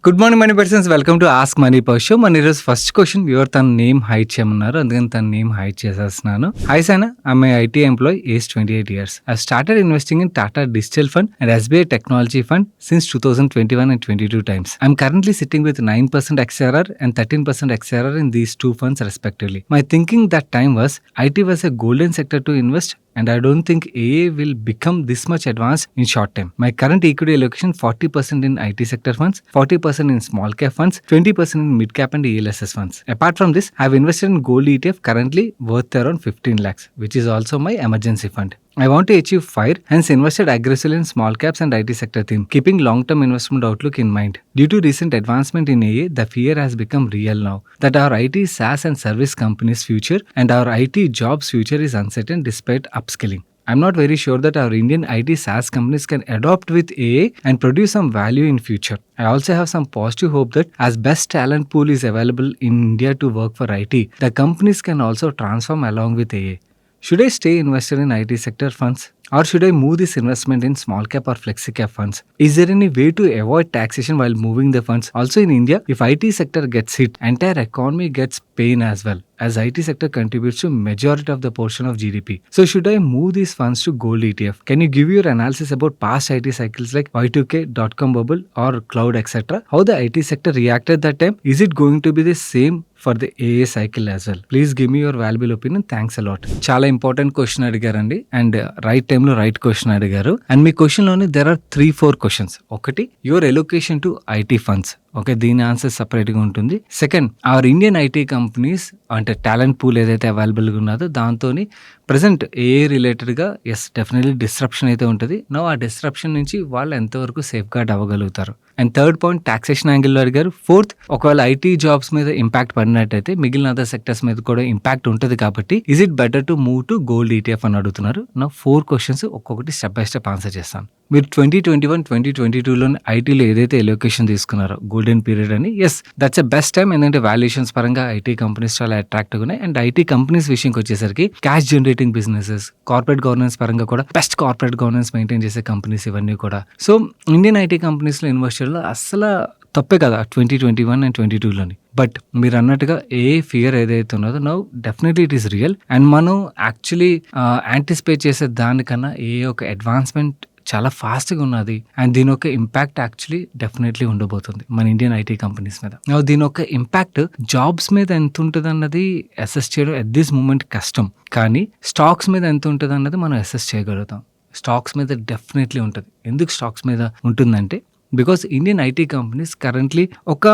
Good morning money persons, welcome to ask money per show. మన ఈరోజు first question viewer తన name hide చేయమన్నారు, అందుకని తన నేమ్ హైడ్ చేసేస్తున్నాను. Hi Saina, I'm IT employee, age 28 years. I started investing in Tata Digital Fund and SBI Technology Fund since 2021 and 22 times. I'm currently sitting with 9% XRR and 13% XRR in these two funds respectively. My thinking that time was IT was a golden sector to invest and I don't think AA will become this much advanced in short time. My current equity allocation 40% in IT sector funds, 40% in small cap funds, 20% in mid cap and ELSS funds. Apart from this, I have invested in gold ETF currently worth around 15 lakhs, which is also my emergency fund. I want to achieve FIRE, hence invested aggressively in small caps and IT sector theme, keeping long-term investment outlook in mind. Due to recent advancement in AA, the fear has become real now that our IT SaaS and service companies' future and our IT jobs' future is uncertain despite upskilling. I'm not very sure that our Indian IT SaaS companies can adopt with AA and produce some value in future. I also have some positive hope that as best talent pool is available in India to work for IT, the companies can also transform along with AA. Should I stay invested in IT sector funds or should I move this investment in small cap or flexi cap funds? Is there any way to avoid taxation while moving the funds? Also in India, if IT sector gets hit, entire economy gets pain as well, as IT sector contributes to majority of the portion of GDP. So should I move these funds to gold ETF? Can you give your analysis about past IT cycles like Y2K, dot-com bubble or cloud etc.? How the IT sector reacted that time? Is it going to be the same for the AA cycle as well? Please give me your valuable opinion. Thanks a lot. చాలా important question అడిగారండి and right టైంలో right question అడిగారు. And మీ క్వశ్చన్లోనే there are 3-4 questions. ఒకటి, your allocation to IT funds. Okay, దీని answer సపరేట్గా ఉంటుంది. Second, our Indian IT companies అంటే టాలెంట్ పూల్ ఏదైతే అవైలబుల్గా ఉన్నదో దాంతో ప్రజెంట్ ఏ రిలేటెడ్గా ఎస్ డెఫినెట్లీ డిస్రప్షన్ అయితే ఉంటుంది. నో ఆ డిస్రప్షన్ నుంచి వాళ్ళు ఎంతవరకు సేఫ్ గార్డ్ అవ్వగలుగుతారు. అండ్ థర్డ్ పాయింట్, టాక్సేషన్ యాంగిల్లో అడిగారు. ఫోర్త్, ఒకవేళ ఐటీ జాబ్స్ మీద ఇంపాక్ట్ పడినట్టయితే మిగిలిన అదర్ సెక్టర్స్ మీద కూడా ఇంపాక్ట్ ఉంటుంది కాబట్టి is it better to move to gold ETF అని అడుగుతున్నారు. నా 4 క్వశ్చన్స్ ఒక్కొక్కటి స్టెప్ బై స్టెప్ ఆన్సర్ చేస్తాను. మీరు 2021, 2022లో ఐటీలో ఏదైతే ఎలొకేషన్ తీసుకున్నారో గోల్డెన్ పీరియడ్ అని, yes that's a best time. ఎందుకంటే వాల్యుయేషన్స్ పరంగా ఐటీ కంపెనీస్ చాలా అట్రాక్టివ్గా ఉన్నాయి. అండ్ ఐటీ కంపెనీస్ విషయంకి వచ్చేసరికి cash generating businesses, corporate governance పరంగా కూడా బెస్ట్ కార్పొరేట్ గవర్నెన్స్ మెయింటైన్ చేసే కంపెనీస్ ఇవన్నీ కూడా. సో ఇండియన్ ఐటీ కంపెనీస్లో ఇన్వెస్టర్లో అసలు తప్పే కదా 2021 అండ్ 2022లోని. బట్ మీరు అన్నట్టుగా ఏ ఫియర్ ఏదైతే ఉన్నదో now definitely it is real. And మనం యాక్చువల్లీ యాంటిసిపేట్ చేసే దానికన్నా ఏ ఒక అడ్వాన్స్మెంట్ చాలా ఫాస్ట్గా ఉన్నది. అండ్ దీని యొక్క ఇంపాక్ట్ యాక్చువల్లీ డెఫినెట్లీ ఉండబోతుంది మన ఇండియన్ ఐటీ కంపెనీస్ మీద. దీని యొక్క ఇంపాక్ట్ జాబ్స్ మీద ఎంత ఉంటుంది అన్నది అసెస్ చేయడం ఎట్ దిస్ మూమెంట్ కష్టం, కానీ స్టాక్స్ మీద ఎంత ఉంటుంది అన్నది మనం అసెస్ చేయగలుగుతాం. స్టాక్స్ మీద డెఫినెట్లీ ఉంటుంది. ఎందుకు స్టాక్స్ మీద ఉంటుందంటే because Indian IT companies currently ఒక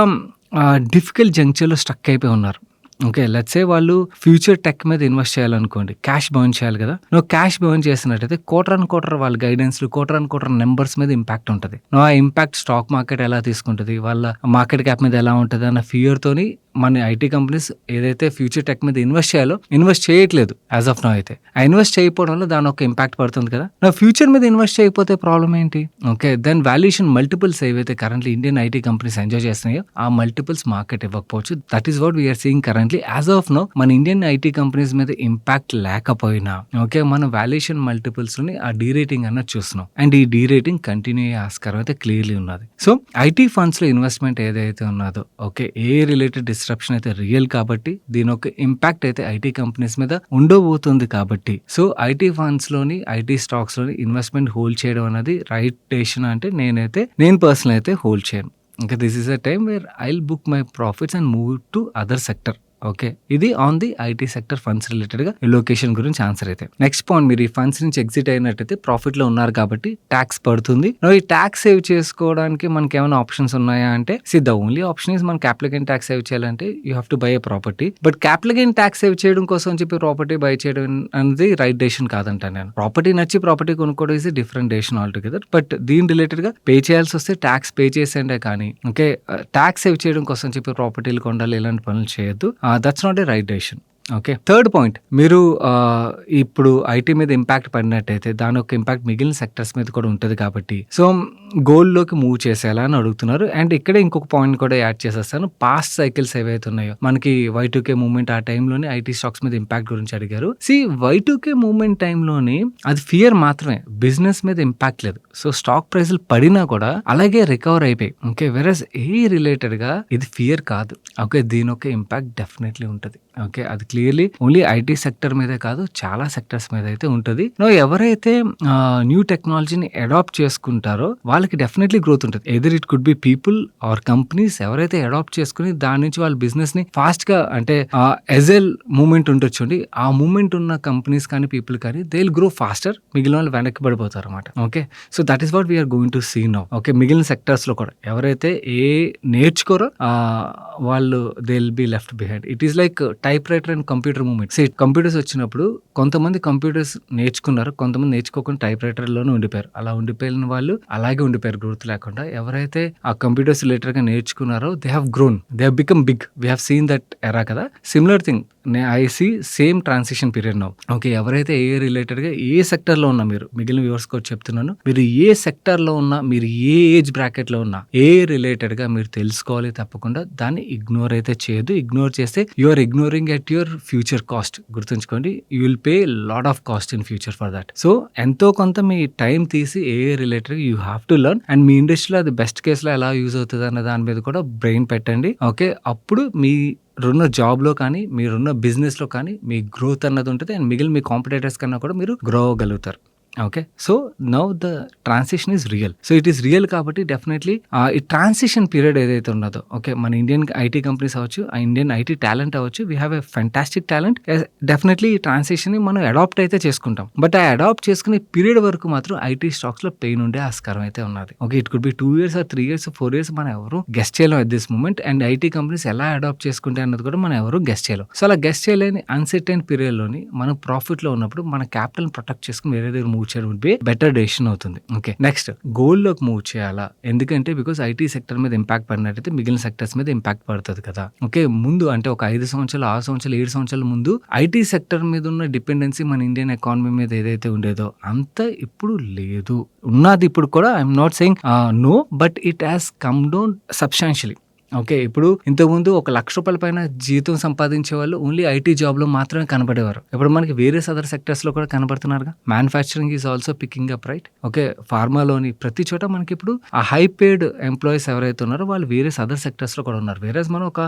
డిఫికల్ట్ జంక్షన్లో స్టక్ అయిపోయి ఉన్నారు. ఓకే, లెట్స్ సే వాళ్ళు ఫ్యూచర్ టెక్ మీద ఇన్వెస్ట్ చేయాలనుకోండి, క్యాష్ బర్న్ చేయాలి కదా. నువ్వు క్యాష్ బర్న్ చేసినట్టయితే క్వార్టర్ వాళ్ళ గైడెన్స్లు క్వార్టర్ నెంబర్స్ మీద ఇంపాక్ట్ ఉంటుంది. నువ్వు ఆ ఇంపాక్ట్ స్టాక్ మార్కెట్ ఎలా తీసుకుంటుంది, వాళ్ళ మార్కెట్ క్యాప్ మీద ఎలా ఉంటుంది అన్న ఫియర్తోని మన ఐటీ కంపెనీస్ ఏదైతే ఫ్యూచర్ టెక్ మీద ఇన్వెస్ట్ చేయాలో ఇన్వెస్ట్ చేయట్లేదు యాజ్ ఆఫ్ నౌ. అయితే ఆ ఇన్వెస్ట్ చేయకపోవడం వల్ల దాని ఒక ఇంపాక్ట్ పడుతుంది కదా. నా ఫ్యూచర్ మీద ఇన్వెస్ట్ చేయకపోతే ప్రాబ్లం ఏంటి? ఓకే, దెన్ వాల్యుయేషన్ మల్టిపుల్స్ ఏవైతే currently Indian IT companies enjoy చేస్తున్నాయో ఆ మల్టిపుల్స్ మార్కెట్ ఇవ్వకపోవచ్చు. That is what we are seeing currently. As of now మన ఇండియన్ ఐటీ కంపెనీస్ మీద ఇంపాక్ట్ లేకపోయినా ఓకే, మన వాల్యుయేషన్ మల్టిపుల్స్ ని ఆ డీరేటింగ్ అన్నది చూస్తున్నాం. అండ్ ఈ డీరేటింగ్ కంటిన్యూ అయ్యే ఆస్కారం అయితే క్లియర్లీ ఉన్నది. సో ఐటీ ఫండ్స్ లో ఇన్వెస్ట్మెంట్ ఏదైతే ఉన్నదో ఓకే, ఏ రిలేటెడ్ డిస్ట్రప్షన్ అయితే రియల్ కాబట్టి దీని ఒక ఇంపాక్ట్ అయితే ఐటీ కంపెనీస్ మీద ఉండబోతుంది కాబట్టి సో ఐటీ ఫండ్స్ లోని ఐటీ స్టాక్స్ లోని ఇన్వెస్ట్మెంట్ హోల్డ్ చేయడం అనేది రైట్ డెసిషన్ అంటే నేను పర్సనల్ అయితే హోల్డ్ చేయను. ఇంకా this is a time where I will book my profits and move to other sector. Okay, ఇది on the IT sector funds రిలేటెడ్గా ఎలొకేషన్ గురించి ఆన్సర్ అయితే. నెక్స్ట్ పాయింట్, మీరు ఈ ఫండ్స్ నుంచి ఎగ్జిట్ అయినట్టయితే ప్రాఫిట్లో ఉన్నారు కాబట్టి ట్యాక్స్ పడుతుంది. ఈ ట్యాక్స్ సేవ్ చేసుకోవడానికి మనకి ఏమైనా ఆప్షన్స్ ఉన్నాయా అంటే ద ఓన్లీ ఆప్షన్ ఇస్ మన క్యాపిటల్ గెయిన్ ట్యాక్స్ సేవ్ చేయాలంటే you have to buy A property. But capital gain tax save చేయడం కోసం చెప్పి ప్రాపర్టీ బై చేయడం అనేది రైట్ డెసిషన్ కాదంటాను నేను. ప్రాపర్టీ నచ్చి ప్రాపర్టీ కొనుక్కోవడం is different decision all together. But దీని రిలేటెడ్గా పే చేయాల్సి వస్తే ట్యాక్స్ పే చేసేండే కానీ ఓకే ట్యాక్స్ సేవ్ చేయడం కోసం చెప్పి ప్రాపర్టీలు కొండాలి ఇలాంటి పనులు చేయొద్దు. That's not a right decision. Okay. Third point మీరు ఇప్పుడు ఐటీ మీద ఇంపాక్ట్ పడినట్టయితే దాని యొక్క ఇంపాక్ట్ మిగిలిన సెక్టర్స్ మీద కూడా ఉంటది కాబట్టి సో గోల్డ్‌లోకి మూవ్ చేసేలా అని అడుగుతున్నారు. అండ్ ఇక్కడే ఇంకొక పాయింట్ కూడా యాడ్ చేసేస్తాను. పాస్ట్ సైకిల్స్ ఏవైతే ఉన్నాయో మనకి Y2K మూవ్‌మెంట్ ఆ టైంలోనే ఐటీ స్టాక్స్ మీద ఇంపాక్ట్ గురించి అడిగారు. Y2K మూవ్‌మెంట్ టైంలోని అది ఫియర్ మాత్రమే. బిజినెస్ మీద ఇంపాక్ట్ లేదు. సో స్టాక్ ప్రైస్‌లు పడినా కూడా అలాగే రికవర్ అయిపోయాయి. ఓకే. వెరస్ రిలేటెడ్‌గా ఇది ఫియర్ కాదు. ఓకే. దీని యొక్క ఇంపాక్ట్ డెఫినెట్‌లీ ఉంటది. ఓకే. అది క్లియర్‌లీ ఓన్లీ ఐటీ సెక్టర్ మీదే కాదు చాలా సెక్టర్స్ మీద అయితే ఉంటది. ఎవరైతే న్యూ టెక్నాలజీని అడాప్ట్ చేసుకుంటారో వాళ్ళకి డెఫినెట్‌లీ గ్రోత్ ఉంటది. Either it could be people or companies ఎవరైతే అడాప్ట్ చేసుకొని దాని నుంచి వాళ్ళ బిజినెస్‌ని ఫాస్ట్‌గా అంటే ఎజైల్ మూవ్‌మెంట్ ఉంటది చూడండి. ఆ మూవ్‌మెంట్ ఉన్న కంపెనీస్ కానీ పీపుల్ కానీ దే విల్ గ్రో ఫాస్టర్. మిగిలిన వాళ్ళు వెనక్కి పడిపోతారన్నమాట. Okay. So that is what we are going to see now. Okay. మిగిలిన సెక్టర్స్‌లో కూడా ఎవరైతే నేర్చుకోరో వాళ్ళు they will be left behind. It is like typewriter and computer movement. Computers వచ్చినప్పుడు కొంతమంది కంప్యూటర్స్ నేర్చుకున్నారు. కొంతమంది నేర్చుకోకుండా టైప్ రైటర్‌లోనే ఉండిపోయారు. అలా ఉండిపోయిన వాళ్ళు అలాగే ఉండిపోయారు గ్రోత్ లేకుండా. ఎవరైతే ఆ కంప్యూటర్స్ రిలేటెడ్‌గా నేర్చుకున్నారో they have grown. They have become big. We have seen that era కదా. Similar thing I see same transition period now. Okay. ఎవరైతే రిలేటెడ్‌గా ఏ సెక్టర్‌లో ఉన్నా మీరు మిగిలిన వ్యూవర్స్ కూడా చెప్తున్నాను. మీరు ఏ సెక్టర్‌లో ఉన్నా, మీరు ఏ ఏజ్ బ్రాకెట్‌లో ఉన్నా రిలేటెడ్‌గా మీరు తెలుసుకోవాలి తప్పకుండా. దాన్ని ఇగ్నోర్ అయితే చేయొద్దు. ఇగ్నోర్ చేస్తే you are ignoring at your future cost. గుర్తుంచుకోండి. You will pay lot of cost in future for that. So ఎంతో కొంత మీ టైం తీసి related you have to learn and మీ ఇండస్ట్రీలో అది బెస్ట్ కేసులో ఎలా యూజ్ అవుతుంది అన్న దాని మీద కూడా బ్రెయిన్ పెట్టండి. ఓకే. అప్పుడు మీరున్న జాబ్‌లో కానీ, మీరున్న బిజినెస్‌లో కానీ మీ గ్రోత్ అన్నది ఉంటది. అండ్ మిగిలిన మీ కాంపిటీటర్స్ కన్నా కూడా మీరు గ్రో అవ్వగలుగుతారు. Okay. So now the transition is real. So it is real కాబట్టి డెఫినెట్లీ ఈ ట్రాన్సిషన్ పీరియడ్ ఏదైతే ఉన్నదో ఓకే మన ఇండియన్ ఐటీ కంపెనీస్ అవ్వచ్చు, ఆ ఇండియన్ ఐటీ టాలెంట్ అవ్వచ్చు. We have a fantastic talent. Definitely ఈ ట్రాన్సిషన్ని మనం అడాప్ట్ అయితే చేసుకుంటాం. బట్ ఆ అడాప్ట్ చేసుకునే పీరియడ్ వరకు మాత్రం ఐటీ స్టాక్స్లో పెయిన్ ఉండే ఆస్కారం అయితే ఉన్నది. Okay. It could be 2 years or 3 years 4 years మనం ఎవరు గెస్ట్ చేయలేం at this moment. And IT companies ఎలా అడాప్ట్ చేసుకుంటే అన్నది కూడా మనం ఎవరు గెస్ట్ చేయలేం. సో అలా గెస్ట్ చేయలేని అన్సర్టైన్ పీరియడ్లోని మనం ప్రాఫిట్లో ఉన్నప్పుడు మన క్యాపిటల్ ప్రొటెక్ట్ చేసుకుని వేరే దగ్గర మూవ్ చేయడం వుడ్ బి బెటర్ డెసిషన్ అవుతుంది. ఓకే. నెక్స్ట్ గోల్డ్‌లోకి మూవ్ చేయాలా? ఎందుకంటే బికాస్ ఐటీ సెక్టర్ మీద ఇంపాక్ట్ పడినట్టయితే మిగిలిన సెక్టర్స్ మీద ఇంపాక్ట్ పడుతుంది కదా. ఓకే. ముందు అంటే ఒక 5 సంవత్సరాలు 6 సంవత్సరాలు 7 సంవత్సరాల ముందు ఐటీ సెక్టర్ మీద ఉన్న డిపెండెన్సీ మన ఇండియన్ ఎకానమీ మీద ఏదైతే ఉండేదో అంత ఇప్పుడు లేదు. ఉన్నది ఇప్పుడు కూడా. I'm not saying no but it has come down substantially. Okay. ఇప్పుడు ఇంతకుముందు ఒక ₹1,00,000 పైన జీతం సంపాదించే వాళ్ళు ఓన్లీ ఐటీ జాబ్‌లో మాత్రమే కనబడేవారు. ఇప్పుడు మనకి వేరియస్ అదర్ సెక్టర్స్‌లో కూడా కనబడుతున్నారుగా. Manufacturing is also picking up right. Okay. ఫార్మాలోని ప్రతి చోట మనకి ఇప్పుడు ఆ హై పేడ్ ఎంప్లాయీస్ ఎవరైతే ఉన్నారో వాళ్ళు వేరియస్ అదర్ సెక్టర్స్‌లో కూడా ఉన్నారు. వేరేస్ మనం ఒక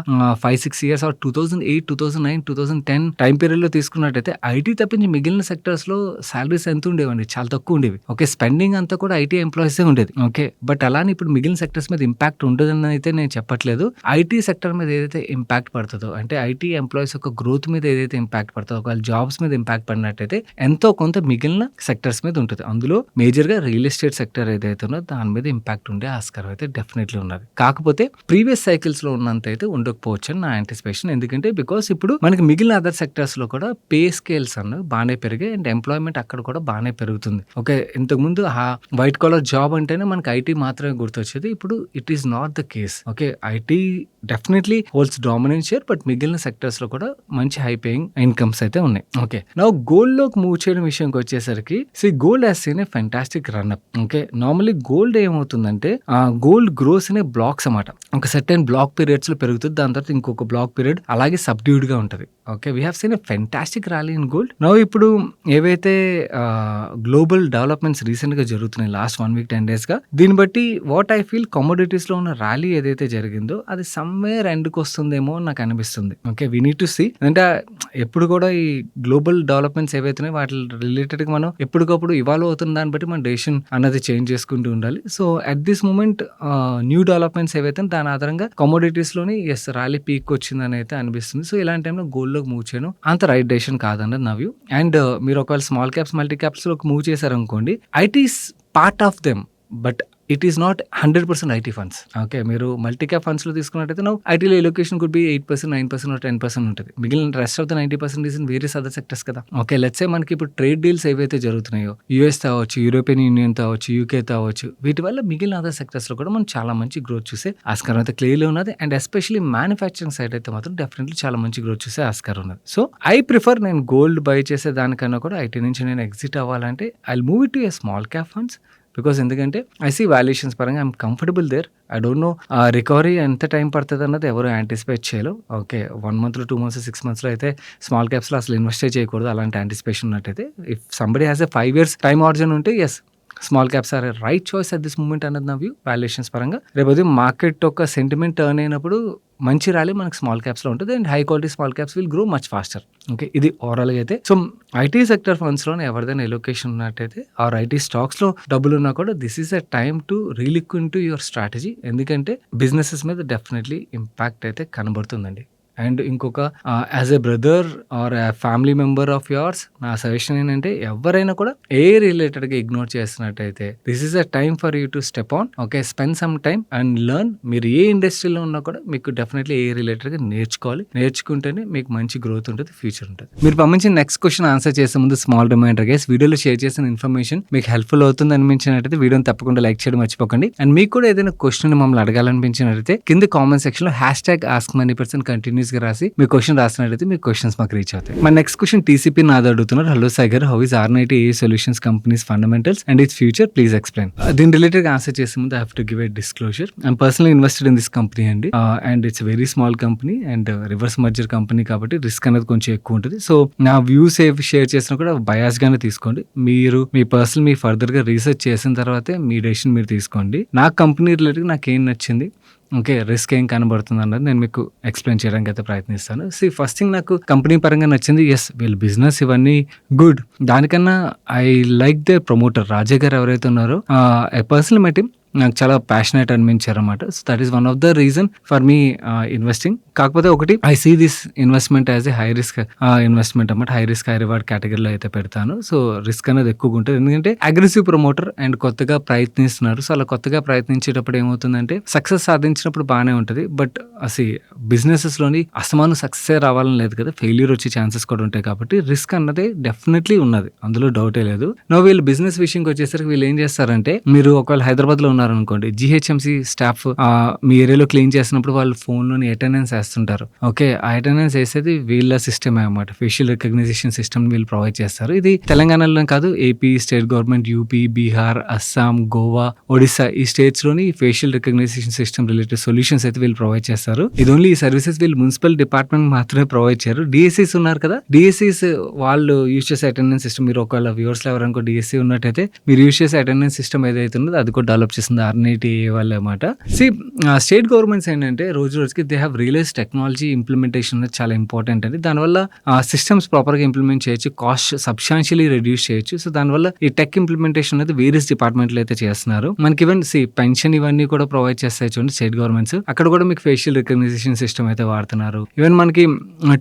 5-6 years ఆర్ 2008, 2009, 2010 టైం పీరియడ్‌లో తీసుకున్నట్టయితే ఐటీ తప్పించి మిగిలిన సెక్టర్స్‌లో సాలరీస్ ఎంత ఉండేవండి? చాలా తక్కువ ఉండేవి. ఓకే. స్పెండింగ్ అంతా కూడా ఐటీ ఎంప్లాయీసే ఉండేది. ఓకే. బట్ అలానే ఇప్పుడు మిగిలిన సెక్టర్స్ మీద ఇంపాక్ట్ ఉండదని అయితే నేను చెప్పట్లేదు. ఐటీ సెక్టర్ మీద ఏదైతే ఇంపాక్ట్ పడుతుందో అంటే ఐటీ ఎంప్లాయీస్ యొక్క గ్రోత్ మీద ఏదైతే ఇంపాక్ట్ పడుతుందో ఒకవేళ జాబ్స్ మీద ఇంపాక్ట్ పడినట్టయితే ఎంతో కొంత మిగిలిన సెక్టర్స్ మీద ఉంటుంది. అందులో మేజర్గా రియల్ ఎస్టేట్ సెక్టర్ ఏదైతే ఉన్నదో దాని మీద ఇంపాక్ట్ ఉండే ఆస్కారం అయితే డెఫినెట్లీ ఉన్నది. కాకపోతే ప్రీవియస్ సైకిల్స్ లో ఉన్నంత అయితే ఉండకపోవచ్చు అని నా యాంటిసిపేషన్. ఎందుకంటే బికాస్ ఇప్పుడు మనకి మిగిలిన అదర్ సెక్టర్స్ లో కూడా పే స్కేల్స్ అన్న బాగానే పెరిగాయి అండ్ ఎంప్లాయ్మెంట్ అక్కడ కూడా బాగానే పెరుగుతుంది. ఓకే. ఇంతకుముందు వైట్ కాలర్ జాబ్ అంటేనే మనకి ఐటీ మాత్రమే గుర్తొచ్చేది. ఇప్పుడు it is not the case. Okay. IT definitely holds dominant share but మిగిలిన సెక్టర్స్ లో కూడా మంచి హై పేయింగ్ ఇన్కమ్స్ అయితే ఉన్నాయి. ఓకే. నౌ గోల్డ్ లోకి మూవ్ చేయడం విషయానికి వచ్చేసరికి gold has seen a fantastic run-up. Okay. Normally gold ఏమవుతుందంటే గోల్డ్ గ్రోస్ అనే బ్లాక్స్ అన్నమాట. ఒక సర్టెన్ బ్లాక్ పీరియడ్స్ లో పెరుగుతుంది. దాని తర్వాత ఇంకొక బ్లాక్ పీరియడ్ అలాగే సబ్డ్యూడ్ గా ఉంటుంది. Okay. We have seen a fantastic rally in gold. Now ఇప్పుడు ఏవైతే గ్లోబల్ డెవలప్మెంట్స్ రీసెంట్ గా జరుగుతున్నాయి లాస్ట్ 1 week 10 days గా దీన్ని బట్టి వాట్ ఐ ఫీల్ కమోడిటీస్ లో ఉన్న ర్యాలీ ఏదైతే జరిగిందో అది సమ్వేర్ ఎండ్కి వస్తుందేమో నాకు అనిపిస్తుంది. Okay. We need to see. అంటే ఎప్పుడు కూడా ఈ గ్లోబల్ డెవలప్మెంట్స్ ఏవైతున్నాయో వాటి రిలేటెడ్గా మనం ఎప్పటికప్పుడు ఇవాల్వ్ అవుతున్న దాన్ని బట్టి మన డెసిషన్ అన్నది చేంజ్ చేసుకుంటూ ఉండాలి. So at this moment new developments ఏవైతే దాని ఆధారంగా కమోడిటీస్ లోని ర్యాలీ పీక్ వచ్చిందని అయితే అనిపిస్తుంది. సో ఇలాంటి టైంలో గోల్డ్ లోకి మూవ్ చేయను అంత రైట్ డెసిషన్ కాదన్నది నా వ్యూ. అండ్ మీరు ఒకవేళ స్మాల్ క్యాప్స్ మల్టీ క్యాప్స్ లోకి మూవ్ చేశారనుకోండి IT is part of them but it is not 100% IT funds. Okay, మీరు మల్టీ క్యాప్ ఫండ్స్ లో తీసుకున్నట్టయితే నువ్వు ఐటీలో ఎలొకేషన్ కుడ్ బి 8%, 9% 10% ఉంటుంది. మిగిలిన rest of the 90% is in various other sectors కదా. ఓకే, లెట్స్ సే మనకి ఇప్పుడు ట్రేడ్ డీల్స్ ఏవైతే జరుగుతున్నాయో యూఎస్ అవ్వచ్చు, యూరోపియన్ యూనియన్ తో అవ్వచ్చు, యూకే తో అవ్వచ్చు, వీటి వల్ల మిగిలిన అదర్ సెక్టర్స్ లో కూడా మనం చాలా మంచి గ్రోత్ చూసే ఆస్కారం అయితే క్లియర్లీ ఉన్నది. అండ్ ఎస్పెషల్లీ మ్యానుఫ్యాక్చరింగ్ సైడ్ అయితే మాత్రం డెఫినెట్లీ చాలా మంచి గ్రోత్ చూసే ఆస్కారం ఉన్నది. సో ఐ ప్రిఫర్, నేను గోల్డ్ బై చేసే దానికన్నా కూడా ఐటీ నుంచి నేను ఎగ్జిట్ అవ్వాలంటే I will move it to a small cap funds. Because ఎందుకంటే ఐ సీ వాల్యుయేషన్స్ పరంగా I'm comfortable there. I don't know recovery ఎంత టైం పడుతుంది అన్నది ఎవరు యాంటిసిపేట్ చేయలేరు. ఓకే, 1 month, 2 months, 6 months అయితే స్మాల్ క్యాప్స్లో అసలు ఇన్వెస్టే చేయకూడదు. అలాంటి యాంటిసిపేషన్ ఉన్నట్టయితే if somebody has a 5 years time ఆర్జన్ ఉంటే yes, small caps are right choice at this moment అన్నది నా వ్యూ వాల్యుయేషన్స్ పరంగా. రేపు మార్కెట్ ఒక సెంటిమెంట్ టర్న్ అయినప్పుడు మంచి ర్యాలీ మనకి స్మాల్ క్యాప్స్లో ఉంటుంది and high quality small caps will grow much faster. Okay, ఇది ఓవరాల్గా అయితే. సో ఐటీ సెక్టర్ ఫండ్స్లోనే ఎవరిదైనా ఎలొకేషన్ ఉన్నట్టయితే ఆర్ ఐటీ స్టాక్స్లో డబ్బులు ఉన్నా కూడా this is a time to relook into your strategy. ఎందుకంటే బిజినెసెస్ మీద డెఫినెట్లీ ఇంపాక్ట్ అయితే కనబడుతుందండి. అండ్ ఇంకొక as a brother or family member of yours నా సజెషన్ ఏంటంటే ఎవరైనా కూడా ఏ రిలేటెడ్గా ఇగ్నోర్ చేస్తున్నట్టయితే this is a time for you to step on. Okay, spend some time and learn. మీరు ఏ ఇండస్ట్రీలో ఉన్నా కూడా మీకు డెఫినెట్లీ ఏ రిలేటెడ్గా నేర్చుకోవాలి. నేర్చుకుంటేనే మీకు మంచి గ్రోత్ ఉంటుంది, ఫ్యూచర్ ఉంటుంది. మీరు పంపించిన నెక్స్ట్ క్వశ్చన్ ఆన్సర్ చేసే ముందు స్మాల్ రిమైండర్ గైస్, వీడియోలో షేర్ చేసిన ఇన్ఫర్మేషన్ మీకు హెల్ప్ఫుల్ అవుతుంది అనిపించినట్టయితే వీడియోని తప్పకుండా లైక్ చేయడం మర్చిపోకండి. అండ్ మీకు కూడా ఏదైనా క్వశ్చన్ మమ్మల్ని అడగాలనిపించినట్టయితే కింద కామెంట్ సెక్షన్ లో #AskMoneyPerson కంటిన్యూస్ గా రాసి మీ క్వశ్చన్ రాసినట్టయితే మీ క్వశ్చన్స్ మాకు రీచ్ అవుతాయి. మన నెక్స్ట్ క్వశ్చన్ టీసీపీ నాది అడుగుతున్నారు. Hello Sagar, how is R90 AI solutions companies fundamentals and its future, please explain. దీని రిలేటెడ్ ఆన్సర్ చేసే ముందు I have to give a disclosure. I'm personally invested in this company అండి. And it's very small company and reverse merger company కాబట్టి risk అనేది కొంచెం ఎక్కువ ఉంటుంది. So నా వ్యూస్ ఏవి షేర్ చేసినా కూడా బయాస్ గానే తీసుకోండి. మీరు మీ పర్సనల్ మీ ఫర్దర్ గా రీసెర్చ్ చేసిన తర్వాతే మీ డెసిషన్ మీరు తీసుకోండి. నా కంపెనీ రిలేటెడ్ నాకు ఏం నచ్చింది, ఓకే, రిస్క్ ఏం కనబడుతుంది అన్నది నేను మీకు ఎక్స్ప్లెయిన్ చేయడానికి అయితే ప్రయత్నిస్తాను. ఫస్ట్ థింగ్ నాకు కంపెనీ పరంగా నచ్చింది, ఎస్ వీళ్ళ బిజినెస్ ఇవన్నీ గుడ్. దానికన్నా ఐ లైక్ ద ప్రమోటర్ రాజా గారు ఎవరైతే ఉన్నారో ఏ పర్సనల్ మెటీమ్ నాకు చాలా ప్యాషనేట్ అనిపించారు అనమాట. So that is one of the reason for me investing. కాకపోతే ఒకటి, I see this investment as a high risk investment అన్నమాట. హై రిస్క్ హై రివార్డ్ కేటగిరీలో అయితే పెడతాను. సో రిస్క్ అనేది ఎక్కువగా ఉంటుంది ఎందుకంటే అగ్రెసివ్ ప్రమోటర్ అండ్ కొత్తగా ప్రయత్నిస్తున్నారు. సో అలా కొత్తగా ప్రయత్నించేటప్పుడు ఏమవుతుందంటే సక్సెస్ సాధించినప్పుడు బాగానే ఉంటుంది, బట్ అసలు బిజినెసెస్ లోని అసమానం సక్సెస్ రావాలని లేదు కదా, ఫెయిల్యూర్ వచ్చే ఛాన్సెస్ కూడా ఉంటాయి. కాబట్టి రిస్క్ అన్నది డెఫినెట్లీ ఉన్నది, అందులో డౌటే లేదు. నో వీళ్ళు బిజినెస్ విషయంకి వచ్చేసరికి వీళ్ళు ఏం చేస్తారంటే, మీరు ఒకవేళ హైదరాబాద్ లో ఉన్నారనుకోండి, జిహెచ్ఎంసీ స్టాఫ్ మీ ఏరియాలో క్లీన్ చేసినప్పుడు వాళ్ళు ఫోన్ లోని అటెండెన్స్ వేస్తుంటారు. ఓకే, ఆ అటెండెన్స్ వేసేది వీళ్ళ సిస్టమ్ అన్నమాట. ఫేషియల్ రికగ్నైజేషన్ సిస్టమ్ వీళ్ళు ప్రొవైడ్ చేస్తారు. ఇది తెలంగాణలో కాదు, AP state government, UP, Bihar, Assam, Goa, Odisha ఈ స్టేట్స్ లోని facial recognition system related solutions అయితే వీళ్ళు ప్రొవైడ్ చేస్తారు. ఇది ఓన్లీ ఈ సర్వీసెస్ వీళ్ళు మున్సిపల్ డిపార్ట్మెంట్ మాత్రమే ప్రొవైడ్ చేయరు. డిఎస్సీస్ ఉన్నారు కదా, డిఎస్సీస్ వాళ్ళు యూజ్ చేసే అటెండెన్స్ సిస్టమ్, మీరు ఒకవేళ వ్యూవర్స్ లో ఎవరనుకో డిఎస్సీ ఉన్నట్టయితే మీరు యూజ్ చేసే అటెండెన్స్ సిస్టమ్ ఏదైతే ఉన్నదో అది కూడా డెవలప్ చేస్తుంది R90 వాళ్ళు అన్నమాట. స్టేట్ గవర్నమెంట్స్ ఏంటంటే రోజు రోజుకి they have realize technology implementation అనేది చాలా ఇంపార్టెంట్ అండి. దానివల్ల సిస్టమ్స్ ప్రాపర్ గా ఇంప్లిమెంట్ చేయొచ్చు, కాస్ట్ సబ్స్టాన్షియలీ రెడ్యూస్ చేయొచ్చు. సో దానివల్ల ఈ టెక్ ఇంప్లిమెంటేషన్ అనేది వేరియస్ డిపార్ట్మెంట్లు అయితే చేస్తున్నారు. మనకి ఈవెన్ పెన్షన్ ఇవన్నీ కూడా ప్రొవైడ్ చేస్తాయి చూడండి స్టేట్ గవర్నమెంట్స్, అక్కడ కూడా మీకు ఫేషియల్ రికగ్నైజేషన్ సిస్టమ్ అయితే వాడుతున్నారు. ఈవెన్ మనకి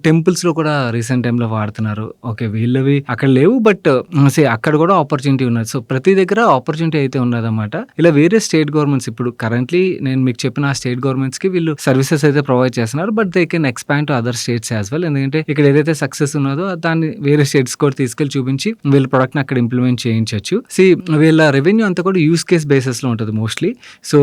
టెంపుల్స్ లో కూడా రీసెంట్ టైమ్ లో వాడుతున్నారు. ఓకే, వీళ్ళవి అక్కడ లేవు, బట్ అక్కడ కూడా ఆపర్చునిటీ ఉన్నది. సో ప్రతి దగ్గర ఆపర్చునిటీ అయితే ఉన్నదన్నమాట. ఇలా వేరే స్టేట్ గవర్నమెంట్స్ ఇప్పుడు కరెంట్లీ నేను మీకు చెప్పిన ఆ స్టేట్ గవర్నమెంట్స్ కి వీళ్ళు సర్వీసెస్ అయితే ప్రొవైడ్ చేస్తున్నారు, but they can expand to other states as well. ఎందుకంటే ఇక్కడ ఏదైతే సక్సెస్ ఉన్నదో దాన్ని వేరే స్టేట్స్ కూడా తీసుకెళ్లి చూపించి వీళ్ళ ప్రొడక్ట్ ని అక్కడ ఇంప్లిమెంట్ చేయించవచ్చు. వీళ్ళ రెవెన్యూ అంతా కూడా యూస్ కేస్ బేసిస్ లో ఉంటుంది మోస్ట్లీ. సో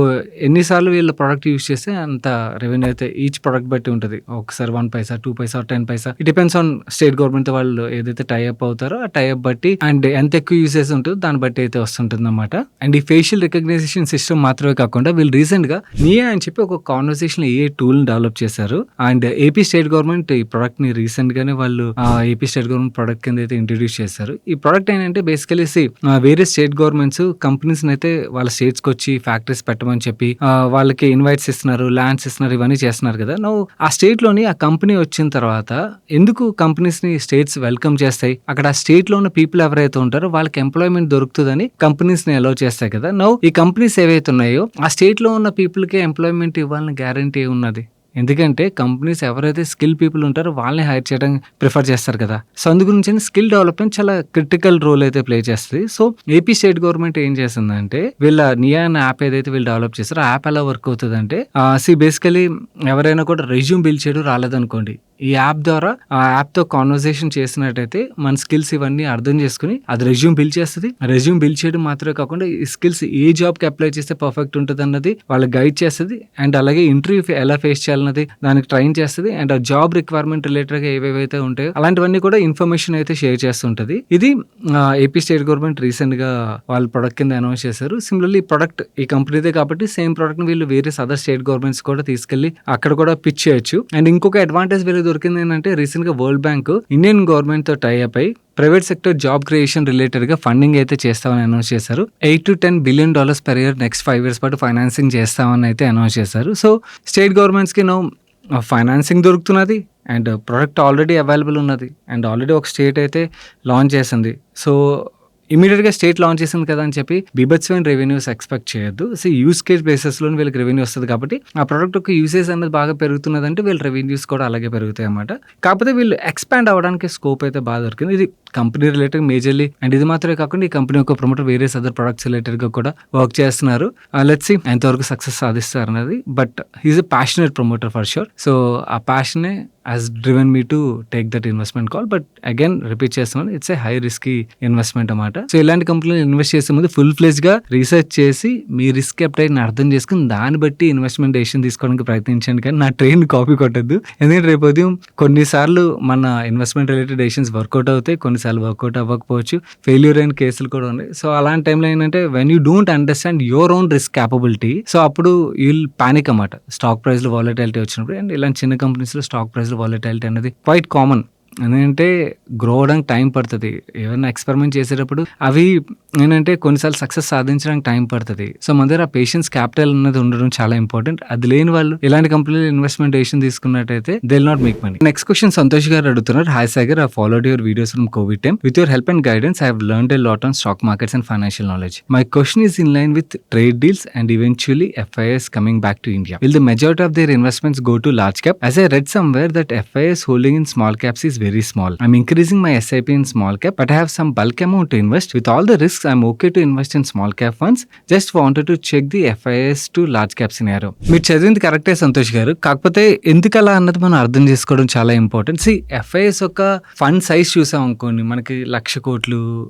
ఎన్నిసార్లు వీళ్ళ ప్రొడక్ట్ యూస్ చేస్తే అంత రెవెన్యూ అయితే ఈచ్ ప్రొడక్ట్ బట్టి ఉంటుంది. ఒకసారి 1 paisa, 2 paisa, 10 paisa, it depends on state government వాళ్ళు ఏదైతే టైఅప్ అవుతారో ఆ టైఅప్ బట్టి అండ్ ఎంత ఎక్కువ యూసేజ్ ఉంటుందో దాన్ని బట్టి అయితే వస్తుంటుంది అనమాట. అండ్ ఈ ఫేషియల్ రికగ్నైజేషన్ సిస్టమ్ మాత్రమే కాకుండా వీళ్ళు రీసెంట్ గా నియా అని చెప్పి ఒక కాన్వర్సేషన్ ఏ టూల్ డెవలప్ చేశారు. అండ్ ఏపీ స్టేట్ గవర్నమెంట్ ఈ ప్రొడక్ట్ ని రీసెంట్ గానే వాళ్ళు ఏపీ స్టేట్ గవర్నమెంట్ ప్రొడక్ట్ కింద అయితే ఇంట్రడ్యూస్ చేశారు. ఈ ప్రొడక్ట్ ఏంటంటే బేసికలీ వేరే స్టేట్ గవర్నమెంట్స్ కంపెనీస్ అయితే వాళ్ళ స్టేట్స్ కి వచ్చి ఫ్యాక్టరీస్ పెట్టమని చెప్పి వాళ్ళకి ఇన్వైట్స్ ఇస్తున్నారు, ల్యాండ్స్ ఇస్తున్నారు, ఇవన్నీ చేస్తున్నారు కదా. నువ్వు ఆ స్టేట్ లోని ఆ కంపెనీ వచ్చిన తర్వాత ఎందుకు కంపెనీస్ ని స్టేట్స్ వెల్కమ్ చేస్తాయి, అక్కడ ఆ స్టేట్ లో ఉన్న పీపుల్ ఎవరైతే ఉంటారో వాళ్ళకి ఎంప్లాయ్మెంట్ దొరుకుతుందని కంపెనీస్ ని అలౌ చేస్తాయి కదా. నువ్వు ఈ కంపెనీస్ ఏవైతే ఉన్నాయో ఆ స్టేట్ లో ఉన్న పీపుల్ కి ఎంప్లాయ్మెంట్ ఇవ్వాలని గ్యారంటీ ఉన్నది. ఎందుకంటే కంపెనీస్ ఎవరైతే స్కిల్ పీపుల్ ఉంటారో వాళ్ళని హైర్ చేయడం ప్రిఫర్ చేస్తారు కదా. సో అందు గురించి స్కిల్ డెవలప్మెంట్ చాలా క్రిటికల్ రోల్ అయితే ప్లే చేస్తుంది. సో ఏపీ స్టేట్ గవర్నమెంట్ ఏం చేస్తుందంటే వీళ్ళ నియాన్ యాప్ ఏదైతే వీళ్ళు డెవలప్ చేస్తారో ఆ యాప్ ఎలా వర్క్ అవుతుందంటే బేసికలీ ఎవరైనా కూడా రెజ్యూమ్ బిల్డ్ చేయడం రాలేదనుకోండి, ఈ యాప్ ద్వారా ఆ యాప్తో కాన్వర్సేషన్ చేసినట్టయితే మన స్కిల్స్ ఇవన్నీ అర్థం చేసుకుని అది రెజ్యూమ్ బిల్డ్ చేస్తుంది. రెజ్యూమ్ బిల్డ్ చేయడం మాత్రమే కాకుండా ఈ స్కిల్స్ ఏ జాబ్కి అప్లై చేస్తే పర్ఫెక్ట్ ఉంటుంది అన్నది వాళ్ళకి గైడ్ చేస్తుంది. అండ్ అలాగే ఇంటర్వ్యూ ఎలా ఫేస్ చేయాలన్నది దానికి ట్రైన్ చేస్తుంది. అండ్ ఆ జాబ్ రిక్వైర్మెంట్ రిలేటెడ్గా ఏవేవైతే ఉంటాయో అలాంటివన్నీ కూడా ఇన్ఫర్మేషన్ అయితే షేర్ చేస్తుంటుంది. ఇది ఏపీ స్టేట్ గవర్నమెంట్ రీసెంట్ గా వాళ్ళ ప్రొడక్ట్ కింద అనౌన్స్ చేశారు. సిమిలర్లీ ఈ ప్రొడక్ట్ ఈ కంపెనీదే కాబట్టి సేమ్ ప్రొడక్ట్ ని వీళ్ళు వేరే అదర్ స్టేట్ గవర్నమెంట్స్ కూడా తీసుకెళ్లి అక్కడ కూడా పిచ్ చేయొచ్చు. అండ్ ఇంకొక అడ్వాంటేజ్ వీళ్ళకి దొరికింది ఏంటంటే రీసెంట్ గా వరల్డ్ బ్యాంక్ ఇండియన్ గవర్నమెంట్ తో టైఅప్ అయి private sector job creation related గా ఫండింగ్ అయితే చేస్తామని అనౌన్స్ చేశారు. $8 to $10 billion per year next 5 years పాటు ఫైనాన్సింగ్ చేస్తామని అయితే అనౌన్స్ చేశారు. సో స్టేట్ గవర్నమెంట్స్ కి ఫైనాన్సింగ్ దొరుకుతున్నది అండ్ ప్రొడక్ట్ ఆల్రెడీ అవైలబుల్ ఉన్నది అండ్ ఆల్రెడీ ఒక స్టేట్ అయితే లాంచ్ చేసింది. సో ఇమీడియట్గా స్టేట్ లాంచ్ చేసింది కదా అని చెప్పి బీభత్సమైన రెవెన్యూస్ ఎక్స్పెక్ట్ చేయొద్దు. సో యూస్ కేస్ బేసిస్లో వీళ్ళకి రెవెన్యూ వస్తుంది కాబట్టి ఆ ప్రోడక్ట్ యొక్క యూసేజ్ అనేది బాగా పెరుగుతున్నదంటే వీళ్ళ రెవెన్యూస్ కూడా అలాగే పెరుగుతాయి అన్నమాట. కాకపోతే వీళ్ళు ఎక్స్పాండ్ అవ్వడానికి స్కోప్ అయితే బాగా దొరికింది. ఇది కంపెనీ రిలేటెడ్ మేజర్లీ అండ్ ఇది మాత్రమే కాకుండా ఈ కంపెనీ యొక్క ప్రమోటర్ వేరే అదర్ ప్రొడక్ట్స్ రిలేటెడ్గా కూడా వర్క్ చేస్తున్నారు. లెట్స్ సీ ఎంతవరకు సక్సెస్ సాధిస్తారు అన్నది. But he is a passionate promoter for sure. So ఆ ప్యాషనే has driven me to take that investment call. But again repeat చేస్తున్నాను, it's a high risky investment అన్నమాట. సో ఇలాంటి కంపెనీలు ఇన్వెస్ట్ చేసే ముందు ఫుల్ ఫ్లెజ్ గా రీసెర్చ్ చేసి మీ రిస్క్ అప్టైట్ని అర్థం చేసుకుని దాన్ని బట్టి ఇన్వెస్ట్మెంట్ డెసిషన్ తీసుకోవడానికి ప్రయత్నించండి. కానీ నా ట్రైన్ కాపీ కొట్టద్దు. ఎందుకంటే రేపు ఉదయం కొన్నిసార్లు మన ఇన్వెస్ట్మెంట్ రిలేటెడ్ డెసిషన్స్ వర్కౌట్ అవుతాయి, కొన్నిసార్లు వర్కౌట్ అవ్వకపోవచ్చు, ఫెయిల్యూర్ అయిన కేసులు కూడా ఉన్నాయి. సో అలాంటి టైంలో ఏంటంటే when you don't understand your own risk capability, so అప్పుడు యూ విల్ పానిక్ అన్నమాట స్టాక్ ప్రైస్ లో వాలటిలిటీ వచ్చినప్పుడు. అండ్ ఇలాంటి చిన్న కంపెనీస్ లో స్టాక్ ప్రైస్ లో వాలటిలిటీ అనేది క్వైట్ కామన్. ఎందుకంటే గ్రో అవడానికి టైం పడుతుంది. ఏమైనా ఎక్స్పెరిమెంట్ చేసేటప్పుడు అవి ఏంటంటే కొన్నిసార్లు సక్సెస్ సాధించడానికి టైం పడుతుంది. సో మన దగ్గర ఆ పేషెన్స్ క్యాపిటల్ అనేది ఉండడం చాలా ఇంపార్టెంట్. అది లేని వాళ్ళు ఇలాంటి కంపెనీలో ఇన్వెస్ట్మెంట్ డెసిషన్ తీసుకున్నట్టయితే they will not make money. Next question Santosh గారు అడుగుతున్నారు. Hi Sagar, I followed your videos from Covid time. With your help and guidance I have learned a lot on stock markets and financial knowledge. My question is in line with trade deals and eventually FIS coming back to India. Will the majority of their investments go to large cap? As I read somewhere that FIS holding in small caps is very small. I'm increasing my SIP in small cap, but I have some bulk amount to invest. With all the risks, I'm okay to invest in small cap funds. Just wanted to check the FIS to large cap scenario. మీరు చదివింది కరెక్టే సంతోష్ గారు. కాకపోతే ఎందుకు అలా అన్నది మనం అర్థం చేసుకోవడం చాలా ఇంపార్టెంట్. FIS ఒక ఫండ్ సైజ్ చూసాం అనుకోండి, మనకి 1,00,000 కోట్లు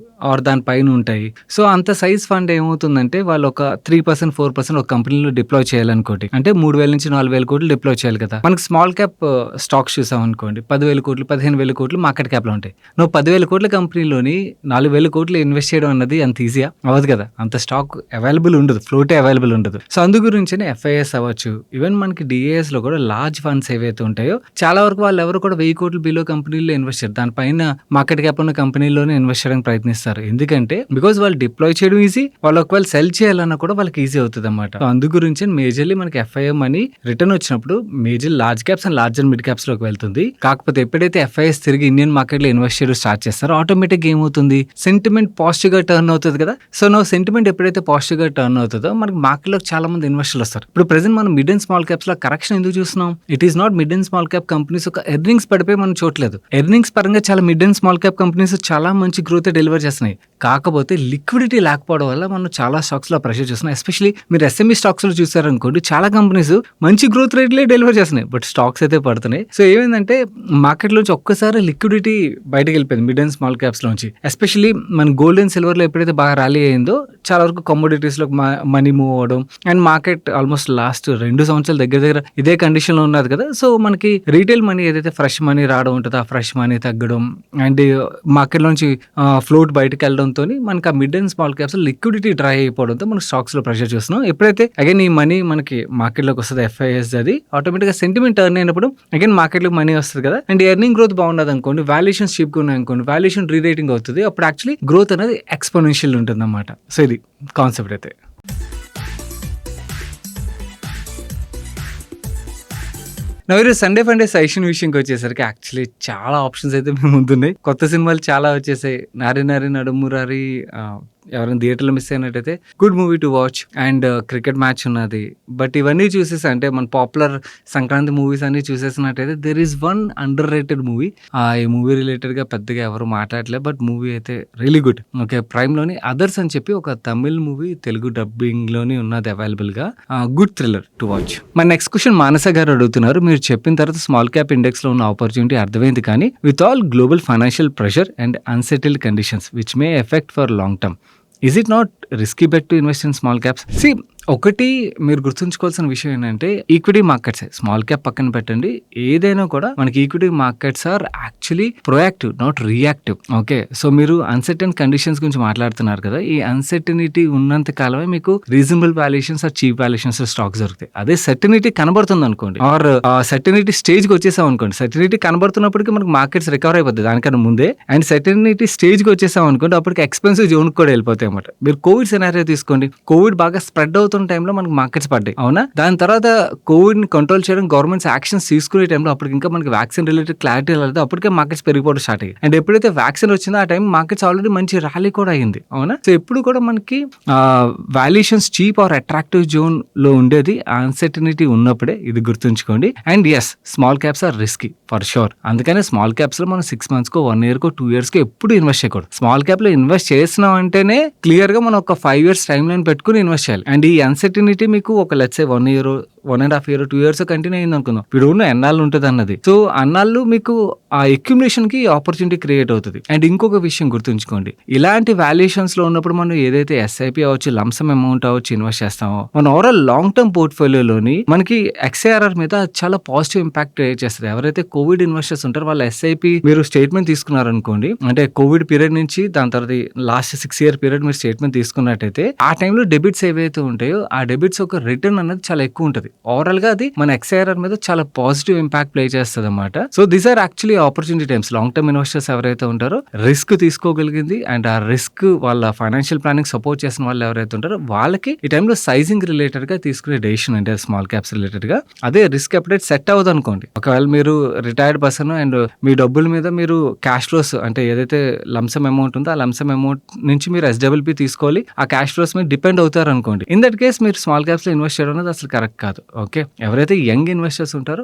ఆర్ దాని పైన ఉంటాయి. సో అంత సైజ్ ఫండ్ ఏమవుతుందంటే వాళ్ళు ఒక 3%, 4% ఒక కంపెనీలో డిప్లాయ్ చేయాలనుకోండి, అంటే 3,000 నుంచి 4,000 కోట్లు డిప్లాయ్ చేయాలి కదా. మనకి స్మాల్ క్యాప్ స్టాక్స్ చూసాం అనుకోండి, 10,000 కోట్లు 15,000 కోట్లు మార్కెట్ క్యాప్ లో ఉంటాయి. నువ్వు 10,000 కోట్ల కంపెనీలోని 4,000 కోట్లు ఇన్వెస్ట్ చేయడం అన్నది అంత ఈజీగా అవ్వదు కదా. అంత స్టాక్ అవైలబుల్ ఉండదు, ఫ్లోటే అవైలబుల్ ఉండదు. సో అందు గురించి FIS అవ్వచ్చు, ఈవెన్ మనకి DAS లో కూడా లార్జ్ ఫండ్స్ ఏవైతే ఉంటాయో చాలా వరకు వాళ్ళు ఎవరు కూడా 1,000 కోట్లు బిలో కంపెనీలో ఇన్వెస్ట్ చేయరు. దానిపైన మార్కెట్ క్యాప్ ఉన్న కంపెనీలోనే ఇన్వెస్ట్ చేయడానికి ప్రయత్నిస్తారు. ఎందుకంటే బికాజ్ వాళ్ళు డిప్లాయ్ చేయడం ఈజీ, వాళ్ళు ఒకవేళ సెల్ చేయాలన్నా కూడా వాళ్ళకి ఈజీ అవుతుంది అన్నమాట. అందు గురించి మేజర్లీ మనకి FII మనీ రిటర్న్ వచ్చినప్పుడు major large caps and larger mid caps లోకి వెళ్తుంది. కాకపోతే ఎప్పుడైతే FIS తిరిగి ఇండియన్ మార్కెట్ లో ఇన్వెస్ట్ చేయడం స్టార్ట్ చేస్తారో ఆటోమేటిక్ ఏమవుతుంది, సెంటిమెంట్ పాజిటివ్ గా టర్న్ అవుతుంది కదా. సో సెంటిమెంట్ ఎప్పుడైతే పాజిటివ్ గా టర్న్ అవుతుందో మనకి మార్కెట్ లో చాలా మంది ఇన్వెస్టర్లు వస్తారు. ఇప్పుడు ప్రెసెంట్ మనం మిడ్ అండ్ స్మాల్ క్యాప్స్ లో కరెక్షన్ ఎందుకు చూస్తున్నాం? It is not mid and small cap companies ఒక ఎర్నింగ్స్ పడిపోయి మనం చూడలేదు. ఎర్నింగ్స్ పరంగా చాలా mid and small cap companies చాలా మంచి గ్రోత్ డెలివర్ చేస్తున్నాయి. కాకపోతే లిక్విడిటీ లేకపోవడం వల్ల మనం చాలా స్టాక్స్ లో ప్రెషర్ చేస్తున్నాం. ఎస్పెషల్లీ మీరు SME స్టాక్స్ లో చూసారనుకోండి, చాలా కంపెనీస్ మంచి గ్రోత్ రేట్లే డెలివర్ చేస్తున్నాయి, బట్ స్టాక్స్ అయితే పడుతున్నాయి. సో ఏమైందంటే మార్కెట్ లోంచి ఒక్కసారి లిక్విడిటీ బయటకు వెళ్ళిపోయింది మిడ్ అండ్ స్మాల్ క్యాప్స్ లోంచి. ఎస్పెషల్లీ మన గోల్డ్ అండ్ సిల్వర్ లో ఎప్పుడైతే బాగా ర్యాలీ అయిందో చాలా వరకు కమోడిటీస్ లో మనీ మూవ్ అవడం అండ్ మార్కెట్ ఆల్మోస్ట్ లాస్ట్ 2 సంవత్సరాల దగ్గర ఇదే కండిషన్ లో ఉన్నది కదా. సో మనకి రీటైల్ మనీ ఏదైతే ఫ్రెష్ మనీ రావడం ఉంటుందో ఆ ఫ్రెష్ మనీ తగ్గడం అండ్ మార్కెట్ లోంచి ఫ్లోట్ బయటకు వెళ్ళడంతో మనకి ఆ mid and small caps liquidity dry అయిపోవడంతో మనం స్టాక్స్ లో ప్రెషర్ చూస్తున్నాం. ఎప్పుడైతే అగైన్ ఈ మనీ మనకి మార్కెట్ లోకి వస్తుంది FIS, అది ఆటోమేటిక్ గా సెంటిమెంట్ టర్న్ అయినప్పుడు అగైన్ మార్కెట్ లో మనీ వస్తుంది కదా. అండ్ ఎర్నింగ్ గ్రోత్ బాగున్నది అనుకోండి, వాల్యుయేషన్ చీప్ గా ఉన్నాయి అనుకోండి, వాల్యుయేషన్ రీరేటింగ్ అవుతుంది. అప్పుడు యాక్చువల్లీ గ్రోత్ అనేది ఎక్స్పోనెన్షియల్ ఉంటుంది అన్నమాట. సో ఇది కాన్సెప్ట్ అయితే. నవ్వు సండే ఫండే సజెషన్ విషయంకి వచ్చేసరికి యాక్చువల్లీ చాలా ఆప్షన్స్ అయితే మేము ముందున్నాయి. కొత్త సినిమాలు చాలా వచ్చేసాయి. నారి నారి నడుమురారి, ఎవరైనా థియేటర్లో మిస్ అయినట్టయితే good movie to watch. And cricket match ఉన్నది. బట్ ఇవన్నీ చూసేసి అంటే మన పాపులర్ సంక్రాంతి మూవీస్ అన్ని చూసేసినట్టయితే there is one underrated movie. ఈ మూవీ రిలేటెడ్గా పెద్దగా ఎవరు మాట్లాడలేదు, బట్ మూవీ అయితే రియలీ గుడ్. ఓకే, ప్రైమ్లోని అదర్స్ అని చెప్పి ఒక తమిళ్ మూవీ తెలుగు డబ్బింగ్లోని ఉన్నది అవైలబుల్గా. Good thriller to watch. మన నెక్స్ట్ క్వశ్చన్ మానస గారు అడుగుతున్నారు, మీరు చెప్పిన తర్వాత స్మాల్ క్యాప్ ఇండెక్స్లో ఉన్న ఆపర్చునిటీ అర్థమైంది, కానీ with all global financial pressure and unsettled conditions which may effect for long term, is it not risky bet to invest in small caps? See, ఒకటి మీరు గుర్తుంచుకోవాల్సిన విషయం ఏంటంటే ఈక్విటీ మార్కెట్స్, స్మాల్ క్యాప్ పక్కన పెట్టండి, ఏదైనా కూడా మనకి equity markets are actually proactive, not reactive. Okay, so మీరు అన్సర్టన్ కండిషన్స్ గురించి మాట్లాడుతున్నారు కదా, ఈ అన్సర్టనిటీ ఉన్నంత కాలమే మీకు reasonable valuations or cheap valuations stocks దొరుకుతాయి. అదే సర్టనిటీ కనబడుతుంది అనుకోండి, ఆర్ సర్టనిటీ స్టేజ్కి వచ్చేసాం అనుకోండి, సర్టనిటీ కనబడుతున్నప్పటికీ మనకు మార్కెట్స్ రికవర్ అయిపోతుంది దానికన్నా ముందే. అండ్ సర్టనిటీ స్టేజ్కి వచ్చేసాం అనుకోండి, అప్పటికి ఎక్స్పెన్సివ్ జోన్ కూడా వెళ్ళిపోతాయి అన్నమాట. మీరు కోవిడ్ సినారియో తీసుకోండి, కోవిడ్ బాగా స్ప్రెడ్ అవుతుంది టైంలో మనకు మార్కెట్స్ పడ్డాయి, అవునా? దాని తర్వాత కోవిడ్ ని కంట్రోల్ చేయడం గవర్నమెంట్స్ యాక్షన్స్ తీసుకునే టైంలో అప్పటికి ఇంకా మనకి వ్యాక్సిన్ రిలేటెడ్ క్లారిటీ రాలేదు, అప్పటికే మార్కెట్స్ పెరిగిపోవడం స్టార్ట్ అయ్యాయి. అండ్ ఎప్పుడైతే వ్యాక్సిన్ వచ్చిందో ఆ టైం మార్కెట్స్ ఆల్రెడీ మంచి ర్యాలీ కూడా అయింది, అవునా? సో ఎప్పుడు కూడా మనకి valuations cheap or attractive zone లో ఉండేది అన్సర్టనిటీ ఉన్నప్పుడే, ఇది గుర్తుంచుకోండి. And yes, small caps are risky for sure. అందుకనే స్మాల్ క్యాప్స్ లో మనం 6 months కో 1 year కో 2 years కో ఎప్పుడు ఇన్వెస్ట్ చేయకూడదు. స్మాల్ క్యాప్ లో ఇన్వెస్ట్ చేసినాం అంటేనే క్లియర్ గా మనం ఒక 5 years టైం లైన్ పెట్టుకుని ఇన్వెస్ట్ చేయాలి. అండ్ ఈ అన్సర్టనిటీ మీకు ఒక let's 1 year 1.5 year 2 years continue అయింది అనుకుందాం, ఇప్పుడు ఎన్నాళ్ళు ఉంటుంది అన్నది. సో అన్నాళ్ళు మీకు ఆ అక్యుములేషన్ కి ఆపర్చునిటీ క్రియేట్ అవుతుంది. అండ్ ఇంకొక విషయం గుర్తుంచుకోండి, ఇలాంటి వాల్యుయేషన్స్ లో ఉన్నప్పుడు మనం ఏదైతే ఎస్ఐపి అవ్వచ్చు, లంసమ్ అమౌంట్ అవ్వచ్చు ఇన్వెస్ట్ చేస్తామో, మన ఓవరాల్ లాంగ్ టర్మ్ పోర్ట్ఫోలియోలోని మనకి XARR మీద చాలా పాజిటివ్ ఇంపాక్ట్ క్రియేట్ చేస్తుంది. ఎవరైతే కోవిడ్ ఇన్వెస్టర్స్ ఉంటారో వాళ్ళ ఎస్ఐపి మీరు స్టేట్మెంట్ తీసుకున్నారనుకోండి, అంటే కోవిడ్ పీరియడ్ నుంచి దాని తర్వాత లాస్ట్ 6 year పీరియడ్ మీరు స్టేట్మెంట్ తీసుకున్నట్టయితే ఆ టైంలో డెబిట్స్ ఏవైతే ఉంటాయో ఆ డెబిట్స్ ఒక రిటర్న్ అనేది చాలా ఎక్కువ ఉంటుంది. ఓవరాల్ గా అది మన XARR మీద చాలా పాజిటివ్ ఇంపాక్ట్ ప్లే చేస్తుంది అన్నమాట. So these are actually opportunity times. Long term investors ఎవరైతే ఉంటారో, రిస్క్ తీసుకోగలిగింది అండ్ ఆ రిస్క్ వాళ్ళ ఫైనాన్షియల్ ప్లానింగ్ సపోర్ట్ చేసిన వాళ్ళు ఎవరైతే ఉంటారో వాళ్ళకి ఈ టైంలో సైజింగ్ రిలేటెడ్ గా తీసుకునే డెసిషన్ అంటే స్మాల్ క్యాప్స్ రిలేటెడ్ గా. అదే రిస్క్ ఎప్పుడైతే సెట్ అవ్వదు అనుకోండి, ఒకవేళ మీరు రిటైర్డ్ పర్సన్ అండ్ మీ డబ్బుల మీద మీరు క్యాష్ ఫ్లోస్ అంటే ఏదైతే లంసమ్ అమౌంట్ ఉందో ఆ లంసమ్ అమౌంట్ నుంచి మీరు SWP తీసుకోవాలి, ఆ క్యాష్ ఫ్లోస్ మీద డిపెండ్ అవుతారు అనుకోండి. ఇన్ దట్ కేస్ మీరు స్మాల్ క్యాప్స్ లో ఇన్వెస్ట్ చేయడం అనేది అసలు కరెక్ట్ కాదు. ఓకే, ఎవరైతే యంగ్ ఇన్వెస్టర్స్ ఉంటారో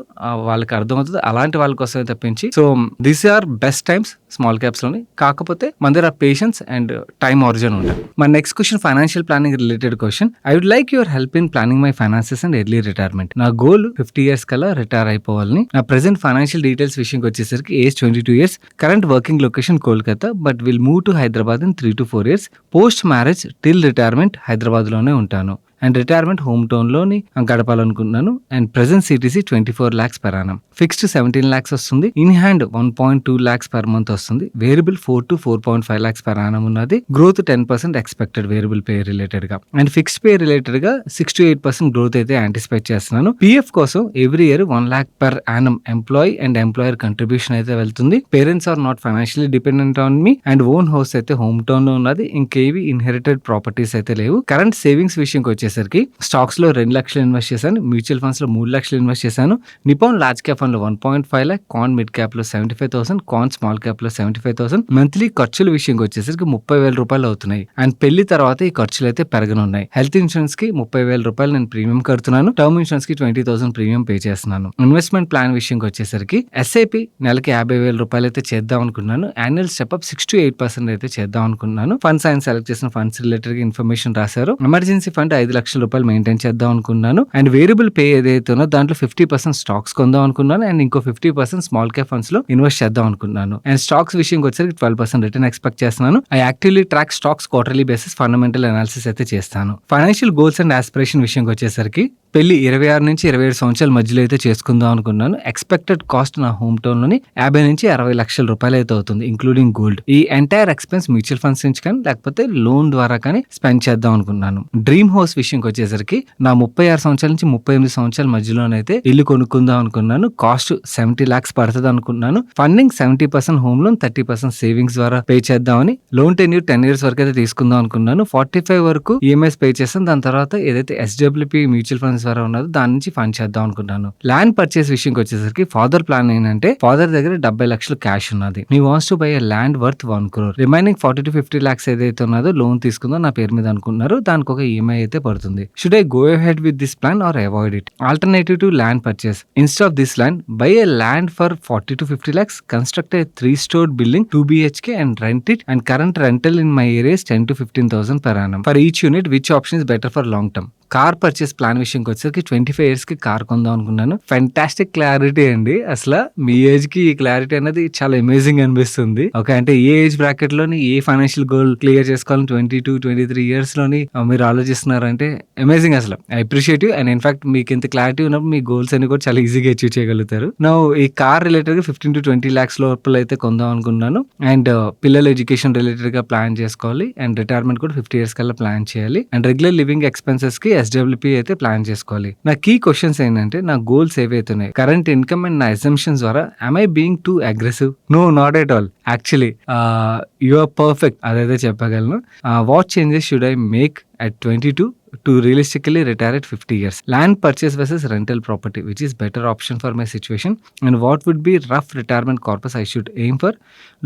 వాళ్ళకి అర్థమవుతుంది, అలాంటి వాళ్ళ కోసమే తప్పించి. So these are best times small caps లోని, కాకపోతే మన దగ్గర పేషెన్స్ అండ్ టైం ఆరిజిన్ ఉండాలి. మన next question financial planning related question. I would like your help in planning my finances and early retirement. నా గోల్ 50 years కల్లా retire అయిపోవాలని. నా ప్రెసెంట్ ఫైనాన్షియల్ డీటెయిల్స్ విషయంకి వచ్చేసరికి age 22 years, current working location Kolkata, but will move to Hyderabad in 3 to 4 years. Post marriage till retirement Hyderabad లోనే ఉంటాను అండ్ retirement hometown లోని గడపాలనుకుంటున్నాను. And present CTC 24 lakhs per annum, fixed 17 lakhs వస్తుంది, in hand 1.2 lakhs per month వస్తుంది, variable 4 to 4.5 lakhs per annum ఉన్నది, growth 10% expected variable pay related గా. And fixed pay related గా 6 to 8% గ్రోత్ అయితే anticipate చేస్తున్నాను. PF కోసం every year 1 lakh per annum employee and employer contribution అయితే వెళ్తుంది. Parents are not financially dependent on me and own house అయితే home town లో ఉన్నది, ఇంకేవి ఇన్హెరిటెడ్ ప్రాపర్టీస్ అయితే లేవు. కరెంట్ సేవింగ్స్ విషయంకి వచ్చేసరికి స్టాక్స్ లో 2 lakhs ఇన్వెస్ట్ చేశాను, మ్యూచువల్ ఫండ్స్ లో 3 lakhs ఇన్వెస్ట్ చేశాను, నిపాన్ లార్జ్ క్యాప్ ఫండ్ లో 1.5 lakh, కాన్ మిడ్ క్యాప్ లో 75,000, కాన్ స్మాల్ క్యాప్ లో 75,000. మంత్లీ ఖర్చుల విషయంకి వచ్చేసరికి 30,000 రూపాయలు అవుతున్నాయి. అండ్ పెళ్లి తర్వాత ఈ ఖర్చులు అయితే పెరగనున్నాయి. హెల్త్ ఇన్సూరెన్స్ కి 30,000 రూపాయలు నేను ప్రీమియం కడుతున్నాను, టర్మ్ ఇన్సూరెన్స్ కి 20,000 ప్రీమియం పే చేస్తున్నాను. ఇన్వెస్ట్మెంట్ ప్లాన్ విషయంకి వచ్చేసరికి SIP నెలకి 50,000 రూపాయలు అయితే చేద్దాం అనుకున్నాను. యాన్యువల్ స్టెప్అప్ 6 to 8% అయితే చేద్దాం అనుకున్నాను. ఫండ్స్ ఆయన సెలెక్ట్ చేసిన ఫండ్స్ రిలేటెడ్ ఇన్ఫర్మేషన్ రాశారు. ఎమర్జెన్సీ ఫండ్ 5 లక్షల రూపాయలు మెయింటైన్ చేద్దాం అనుకున్నాను. అండ్ వేరియబుల్ పే ఏదైతే ఉందో దాంట్లో 50% స్టాక్స్ కొందాం అనుకున్నాను అండ్ ఇంకో 50% స్మాల్ క్యాప్ ఫండ్స్ లో ఇన్వెస్ట్ చేద్దాం అనుకున్నాను. అండ్ స్టాక్స్ విషయంకి వచ్చేసరికి 12% రిటర్న్ ఎక్స్పెక్ట్ చేస్తున్నాను. I actively track stocks quarterly basis, fundamental analysis అయితే చేస్తాను. ఫైనాన్షియల్ గోల్స్ అండ్ ఆస్పిరేషన్ విషయంకి వచ్చేసరికి పెళ్లి 26 నుంచి 27 సంవత్సరాల మధ్యలో అయితే చేసుకుందాం అనుకున్నాను. ఎక్స్పెక్టెడ్ కాస్ట్ నా హోమ్ టౌన్ లోని 50 నుంచి 60 లక్షల రూపాయలు అయితే అవుతుంది, ఇంక్లూడింగ్ గోల్డ్. ఈ ఎంటైర్ ఎక్స్పెన్స్ మ్యూచువల్ ఫండ్స్ నుంచి కానీ లేకపోతే లోన్ ద్వారా కానీ స్పెండ్ చేద్దాం అనుకున్నాను. డ్రీమ్ హౌస్ విషయంకి వచ్చేసరికి నా 36 సంవత్సరాల నుంచి 38 సంవత్సరాల మధ్యలోనైతే ఇల్లు కొనుక్కుందాం అనుకున్నాను. కాస్ట్ 70 lakhs పడుతుంది అనుకున్నాను. ఫండింగ్ 70% హోమ్ లోన్, 30% సేవింగ్స్ ద్వారా పే చేద్దామని, లోన్ టెన్యూర్ 10 years వరకు అయితే తీసుకుందాం అనుకున్నాను. 45 వరకు ఈఎంఐస్ పే చేస్తాను. దాని తర్వాత ఏదైతే SWP మ్యూచువల్ ఫండ్స్ ద్వారా ఉన్నదో దాని నుంచి ఫండ్ చేద్దాం అనుకున్నాను. ల్యాండ్ పర్చేస్ విషయంకి వచ్చేసరికి ఫాదర్ ప్లాన్ ఏంటంటే, ఫాదర్ దగ్గర 70 lakhs క్యాష్ ఉన్నది. He wants to buy a land worth 1 crore. Remaining 40 to 50 lakhs ఏదైతే ఉన్నదో లోన్ తీసుకుందో నా పేరు మీద అనుకున్నారు. దానికి ఒక ఈఎంఐ అయితే పడుతుంది. Should I go ahead with this plan or avoid it? Alternative to land purchase, instead of this land, buy a land for 40 to 50 lakhs, construct a 3-stored building 2 BHK and rent it, and current rental in my area is 10 to 15,000 per annum for each unit. Which option is better for long term? Car purchase plan విషయంకి వచ్చేసరికి 25 years కి car కొందాం అనుకున్నాను. Fantastic clarity అండి. అసలు మీ age కి ఈ clarity అనేది చాలా అమేజింగ్ అనిపిస్తుంది. ఓకే, అంటే ఏ ఏజ్ బ్రాకెట్ లోని ఏ ఫైనాన్షియల్ గోల్ క్లియర్ చేసుకోవాలని 22-23 years లోని మీరు ఆలోచిస్తున్నారంటే అమేజింగ్. అసలు I appreciate you. And in fact మీకు ఇంత క్లారిటీ ఉన్నప్పుడు మీ గోల్స్ అన్ని కూడా చాలా ఈజీగా అచీవ్ చేయగలుగుతారు. నా ఈ కార్ రిలేటెడ్ గా 15 to 20 lakhs లోపల అయితే కొందాం అనుకున్నాను. అండ్ పిల్లల ఎడ్యుకేషన్ రిలేటెడ్ గా ప్లాన్ చేసుకోవాలి. అండ్ రిటైర్మెంట్ కూడా 50 years కల్లా ప్లాన్ చేయాలి. అండ్ రెగ్యులర్ లివింగ్ ఎక్స్పెన్సెస్ కి SWP అయితే ప్లాన్ చేసుకోవాలి. నా కీ క్వశ్చన్స్ ఏంటంటే, నా గోల్స్ ఏవైతున్నాయి, కరెంట్ ఇన్కమ్ అండ్ నా అసంప్షన్స్ ద్వారా am I being too aggressive? No, not at all. Actually, you are perfect. అదైతే చెప్పగలను. What changes should I make at 22 to realistically retire at 50 years? Land purchase versus rental property, which is better option for my situation? And what would be rough retirement corpus I should aim for?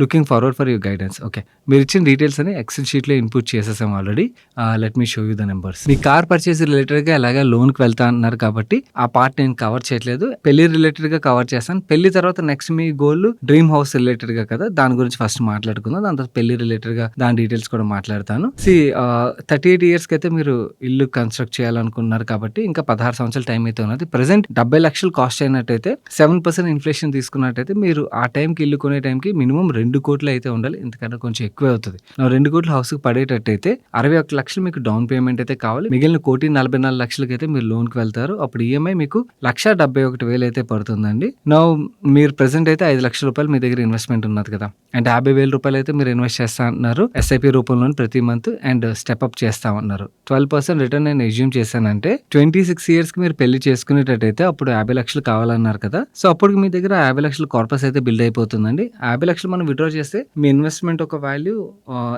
Looking forward for your guidance. Okay, మీరు ఇచ్చిన details అని XL షీట్లో input చేసేసాం already. Let me show you the numbers. Me car purchase రిలేటెడ్గా ఎలాగా లోన్కి వెళ్తా అన్నారు కాబట్టి ఆ పార్ట్ నేను కవర్ చేయట్లేదు. పెళ్లి రిలేటెడ్గా కవర్ చేస్తాను. పెళ్లి తర్వాత నెక్స్ట్ మీ గోల్ డ్రీమ్ హౌస్ రిలేటెడ్గా కదా, దాని గురించి ఫస్ట్ మాట్లాడుకుందాం. దాని తర్వాత పెళ్లి రిలేటెడ్గా దాని డీటెయిల్స్ కూడా మాట్లాడతాను. 38 years అయితే మీరు ఇల్లు కన్స్ట్రక్ట్ చేయాలనుకున్నారు కాబట్టి ఇంకా 16 సంవత్సరాల టైం అయితే ఉన్నది. ప్రెసెంట్ 70 lakhs కాస్ట్ అయినట్టయితే 7% ఇన్ఫ్లేషన్ తీసుకున్నట్టయితే మీరు ఆ టైంకి ఇల్లు కొనే టైంకి మినిమం 2 కోట్లు అయితే ఉండాలి. ఎందుకంటే కొంచెం ఎక్కువే అవుతుంది. 2 కోట్లు హౌస్కి పడేటట్టయితే 61 lakhs మీకు డౌన్ పేమెంట్ అయితే కావాలి. మిగిలిన 1,44 lakhs అయితే మీరు లోన్కి వెళ్తారు. అప్పుడు ఈఎంఐ మీకు 1,71,000 అయితే పడుతుందండి. నా మీరు ప్రెసెంట్ అయితే 5 లక్షల రూపాయలు మీ దగ్గర ఇన్వెస్ట్మెంట్ ఉన్నది కదా, అంటే 50,000 రూపాయలు అయితే మీరు ఇన్వెస్ట్ చేస్తా అన్నారు ఎస్ఐపి రూపంలో ప్రతి మంత్, అండ్ స్టెప్అప్ చేస్తామన్నారు. 12% రిటర్న్ నేను ఎజ్యూమ్ చేశానంటే 26 years కి మీరు పెళ్లి చేసుకునేటట్టయితే అప్పుడు 50 lakhs కావాలన్నారు కదా. సో అప్పుడు మీ దగ్గర 50 lakhs కార్పస్ అయితే బిల్డ్ అయిపోతుందండి. 50 lakhs మనం విత్డ్రా చేస్తే మీ ఇన్వెస్ట్మెంట్ ఒక వాల్యూ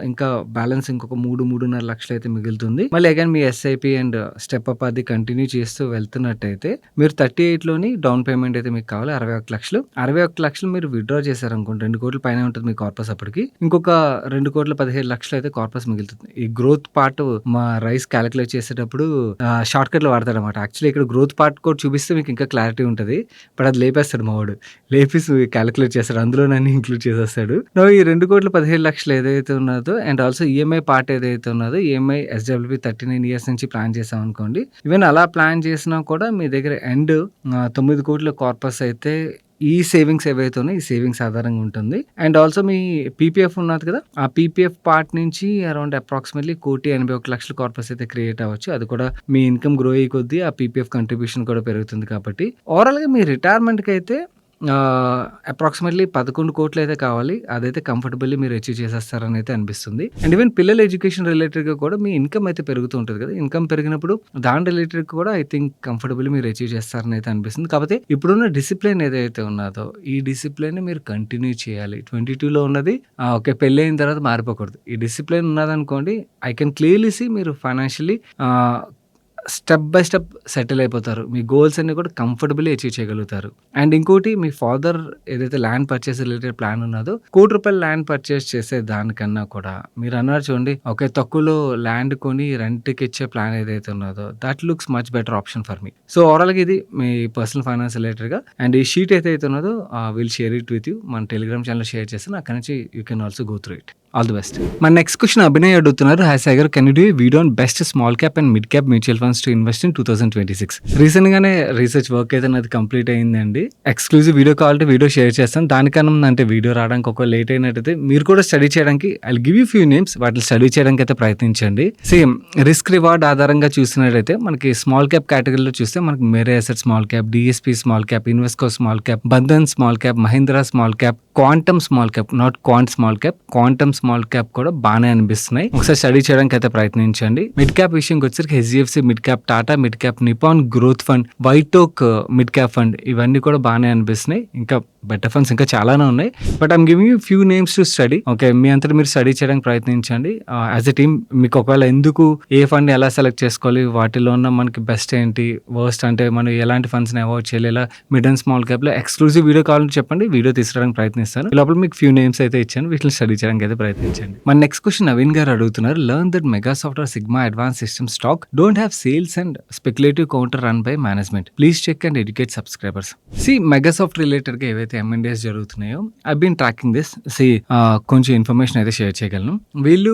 ఇంకా బ్యాలెన్స్ ఇంకొక 3-3.5 lakhs అయితే మిగులుతుంది. మళ్ళీ again me SIP and step up అది కంటిన్యూ చేస్తూ వెళ్తున్నట్టయితే మీరు 38లోని డౌన్ పేమెంట్ అయితే మీకు కావాలి 61 lakhs. 61 lakhs మీరు విత్డ్రా చేశారనుకోండి, 2 కోట్ల పైన ఉంటుంది మీ కార్పస్. అప్పటికి ఇంకొక 2,15 lakhs అయితే కార్పస్ మిగులుతుంది. ఈ గ్రోత్ పార్ట్ మా రైస్ క్యాలిక్యులేట్ చేసేటప్పుడు షార్ట్ కట్లు వాడతాడు అనమాట. యాక్చువల్లీ ఇక్కడ గ్రోత్ పార్ట్ కూడా చూపిస్తే మీకు ఇంకా క్లారిటీ ఉంటుంది. బట్ అది లేపేస్తాడు మా వాడు, లేపేసి క్యాలిక్యులేట్ చేస్తాడు, అందులో నన్ను ఇంక్లూడ్ చేసేస్తాడు. ఈ 2,15 lakhs ఏదైతే ఉన్నదో అండ్ ఆల్సో ఈఎంఐ పార్ట్ ఏదైతే ఉన్నదో, ఈఎంఐ SWP 39 years నుంచి ప్లాన్ చేసాం అనుకోండి. ఈవెన్ అలా ప్లాన్ చేసినా కూడా మీ దగ్గర ఎండ్ 9 కోట్ల కార్పస్ అయితే ఈ సేవింగ్స్ ఏవైతే ఉన్నాయో ఈ సేవింగ్స్ ఆధారంగా ఉంటుంది. అండ్ ఆల్సో మీ పీపీఎఫ్ ఉన్నది కదా, ఆ పీపీఎఫ్ పార్ట్ నుంచి అరౌండ్ అప్రాక్సిమేట్లీ 1,81 lakhs కార్పస్ అయితే క్రియేట్ అవ్వచ్చు. అది కూడా మీ ఇన్కమ్ గ్రో అయ్యే కొద్దీ ఆ పీపీఎఫ్ కంట్రిబ్యూషన్ కూడా పెరుగుతుంది. కాబట్టి ఓవరాల్గా మీ రిటైర్మెంట్కి అయితే అప్రాక్సిమేట్లీ 11 కోట్లు అయితే కావాలి. అదైతే కంఫర్టబుల్లీ మీరు అచీవ్ చేసేస్తారని అయితే అనిపిస్తుంది. అండ్ ఈవెన్ పిల్లల ఎడ్యుకేషన్ రిలేటెడ్గా కూడా మీ ఇన్కమ్ అయితే పెరుగుతూ ఉంటుంది కదా. ఇన్కమ్ పెరిగినప్పుడు దాని రిలేటెడ్ కూడా ఐ థింక్ కంఫర్టబుల్లీ మీరు అచీవ్ చేస్తారని అయితే అనిపిస్తుంది. కాకపోతే ఇప్పుడున్న డిసిప్లిన్ ఏదైతే ఉన్నదో ఈ డిసిప్లిన్ మీరు కంటిన్యూ చేయాలి. 22లో ఉన్నది ఓకే, పెళ్ళి అయిన తర్వాత మారిపోకూడదు. ఈ డిసిప్లిన్ ఉన్నదనుకోండి, ఐ కెన్ క్లియర్లీ సీ మీరు financially step by step settle అయిపోతారు. మీ గోల్స్ అన్ని కూడా కంఫర్టబుల్లీ అచీవ్ చేయగలుగుతారు. అండ్ ఇంకోటి, మీ ఫాదర్ ఏదైతే ల్యాండ్ పర్చేస్ రిలేటెడ్ ప్లాన్ ఉన్నదో, 1 కోటి రూపాయలు ల్యాండ్ పర్చేస్ చేసే దానికన్నా కూడా మీరు అన్నారు చూడండి, ఓకే తక్కువలో ల్యాండ్ కొని రెంట్కి ఇచ్చే ప్లాన్ ఏదైతే ఉన్నదో that looks much better option for me. So ఓవరాల్గా ఇది మీ పర్సనల్ ఫైనాన్స్ రిలేటెడ్గా. అండ్ ఈ షీట్ ఏదైతే ఉన్నదో will share it with you. మన టెలిగ్రామ్ ఛానల్ షేర్ చేస్తాను, అక్కడ నుంచి you can also go through it. All the best. మన నెక్స్ట్ క్వశ్చన్ అభినయ్ అడుగుతున్నారు. Hi Sagar, can you do video on best small cap and mid cap mutual funds to invest in 2026? Recent గానే research work అయితే నాది complete అయిందండి. Exclusive video కావాలంటే video share చేస్తాను. దానికన్నా అంటే వీడియో రావడానికి ఒక లేట్ అయినట్టయితే మీరు కూడా స్టడీ చేయడానికి I give you few names, వాటిని స్టడీ చేయడానికి అయితే ప్రయత్నించండి. సేమ్ రిస్క్ రివార్డ్ ఆధారంగా చూసినట్టయితే మనకి స్మాల్ క్యాప్ కేటగిరీలో చూస్తే మనకి Mirae asset small cap, DSP small cap, Invesco small cap, Bandhan small cap, Mahindra small cap, Quantum small cap, not Quant small cap, Quantum small cap కూడా బాగానే అనిపిస్తున్నాయి. ఒకసారి స్టడీ చేయడానికి అయితే ప్రయత్నించండి. మిడ్ క్యాప్ విషయంకి వచ్చరికి HDFC mid cap, Tata mid cap, Nippon growth fund, WhiteOak mid cap fund ఇవన్నీ కూడా బాగానే అనిపిస్తున్నాయి. ఇంకా బెటర్ ఫండ్స్ ఇంకా చాలానే ఉన్నాయి. But I'm giving you few names to study. Okay, మీ అంతటా మీరు స్టడీ చేయడానికి ప్రయత్నించండి. యాజ్ ఎ టీమ్ మీకు ఒకవేళ ఎందుకు ఏ ఫండ్ ఎలా సెలెక్ట్ చేసుకోవాలి, వాటిలో ఉన్న మనకి బెస్ట్ ఏంటి, వర్స్ట్ అంటే మనం ఎలాంటి ఫండ్స్ ని అవాయిడ్ చేయాలి, ఇలా మిడ్ అండ్ స్మాల్ క్యాప్ లో ఎక్స్క్లూజివ్ వీడియో కావాలని చెప్పండి, వీడియో తీసుకురావడానికి ప్రయత్నిస్తాను. ఈ లోపల మీకు ఫ్యూ నేమ్స్ అయితే ఇచ్చాను, వీటిని స్టడీ చేయడానికి అయితే ప్రయత్నించండి. మన నెక్స్ట్ క్వశ్చన్ నవీన్ గారు అడుగుతున్నారు. Learn that Megasoft or Sigma advance system stock don't have sales and speculative counter run by management. Please check and educate subscribers. See Megasoft related గా ఏవైతే M&As జరుగుతున్నాయో I been tracking this. See కొంచెం information అయితే share చేయగలను. వీళ్ళు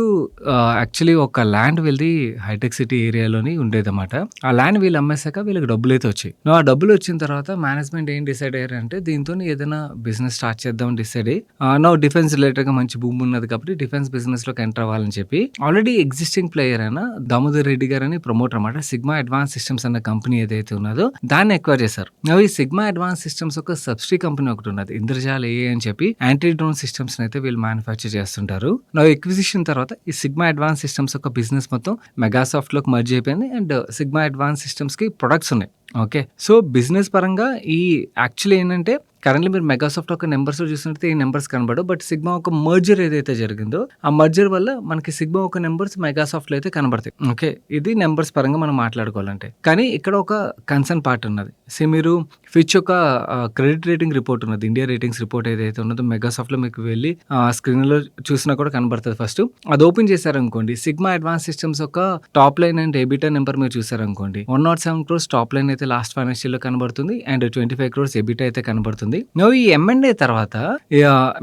actually ఒక land వీళ్ళది hitech city ఏరియాలోని ఉండేదన్నమాట. ఆ ల్యాండ్ వీళ్ళు అమ్మేశాక వీళ్ళకి డబ్బులు అయితే వచ్చాయి. ఆ డబ్బులు వచ్చిన తర్వాత మేనేజ్మెంట్ ఏం డిసైడ్ అయ్యారు అంటే దీంతో ఏదైనా బిజినెస్ స్టార్ట్ చేద్దాం డిసైడ్ అయ్యి నా డిఫెన్స్ రిలేటెడ్ గా మంచి భూమి ఉన్నది కాబట్టి డిఫెన్స్ బిజినెస్ లోకి ఎంటర్ అవ్వాలని చెప్పి ఆల్రెడీ ఎగ్జిస్టింగ్ ప్లేయర్ అయిన దామోదర్ రెడ్డి గారు అని ప్రమోటర్ అనమాట. సిగ్మా అడ్వాన్స్ సిస్టమ్స్ అన్న కంపెనీ ఏదైతే ఉన్నదో దాన్ని ఎక్వైర్ చేశారు. ఈ సిగ్మా అడ్వాన్స్ సిస్టమ్స్ ఒక సబ్సిడీ కంపెనీ ఒకటి ఉన్నది, ఇంద్రజాల్ ఏ అని చెప్పి యాంటీ డ్రోన్ సిస్టమ్స్ అయితే వీళ్ళు మ్యానుఫ్యాక్చర్ చేస్తుంటారు. నా ఎక్విజిషన్ తర్వాత ఈ సిగ్మా అడ్వాన్స్ సిస్టమ్స్ ఒక బిజినెస్ మొత్తం మెగాసాఫ్ట్ లోకి మర్జ్ అయిపోయింది. అండ్ సిగ్మా అడ్వాన్స్ సిస్టమ్స్ కి ప్రొడక్ట్స్ ఉన్నాయి. ఓకే, సో బిజినెస్ పరంగా ఈ యాక్చువల్లీ ఏంటంటే కరెంట్లీ మీరు మెగాసాఫ్ట్ ఒక నెంబర్స్ చూసినట్టు ఈ నెంబర్స్ కనబడవు. బట్ సిగ్మా ఒక మర్జర్ ఏదైతే జరిగిందో ఆ మర్జర్ వల్ల మనకి సిగ్మా ఒక నెంబర్స్ మెగాసాఫ్ట్ లో అయితే కనబడతాయి. ఓకే, ఇది నెంబర్స్ పరంగా మనం మాట్లాడుకోవాలంటే. కానీ ఇక్కడ ఒక కన్సర్న్ పార్ట్ ఉన్నది. మీరు ఫిచ్ ఒక క్రెడిట్ రేటింగ్ రిపోర్ట్ ఉన్నది, ఇండియా రేటింగ్స్ రిపోర్ట్ ఏదైతే ఉన్నదో మెగాసాఫ్ట్ లో మీకు వెళ్ళి స్క్రీన్ లో చూసినా కూడా కనబడుతుంది. ఫస్ట్ అది ఓపెన్ చేశారనుకోండి, సిగ్మా అడ్వాన్స్ సిస్టమ్స్ ఒక top line and EBITDA number మీరు చూసారనుకోండి, 107 crores టాప్ లైన్ అయితే లాస్ట్ ఫైనాన్షియల్ లో కనబడుతుంది అండ్ 25 crores ఎబిటా అయితే కనబడుతుంది. ఈ M&A తర్వాత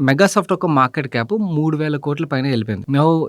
మెగాసాఫ్ట్ ఒక మార్కెట్ క్యాప్ 3,000 కోట్ల పైన వెళ్ళిపోయింది.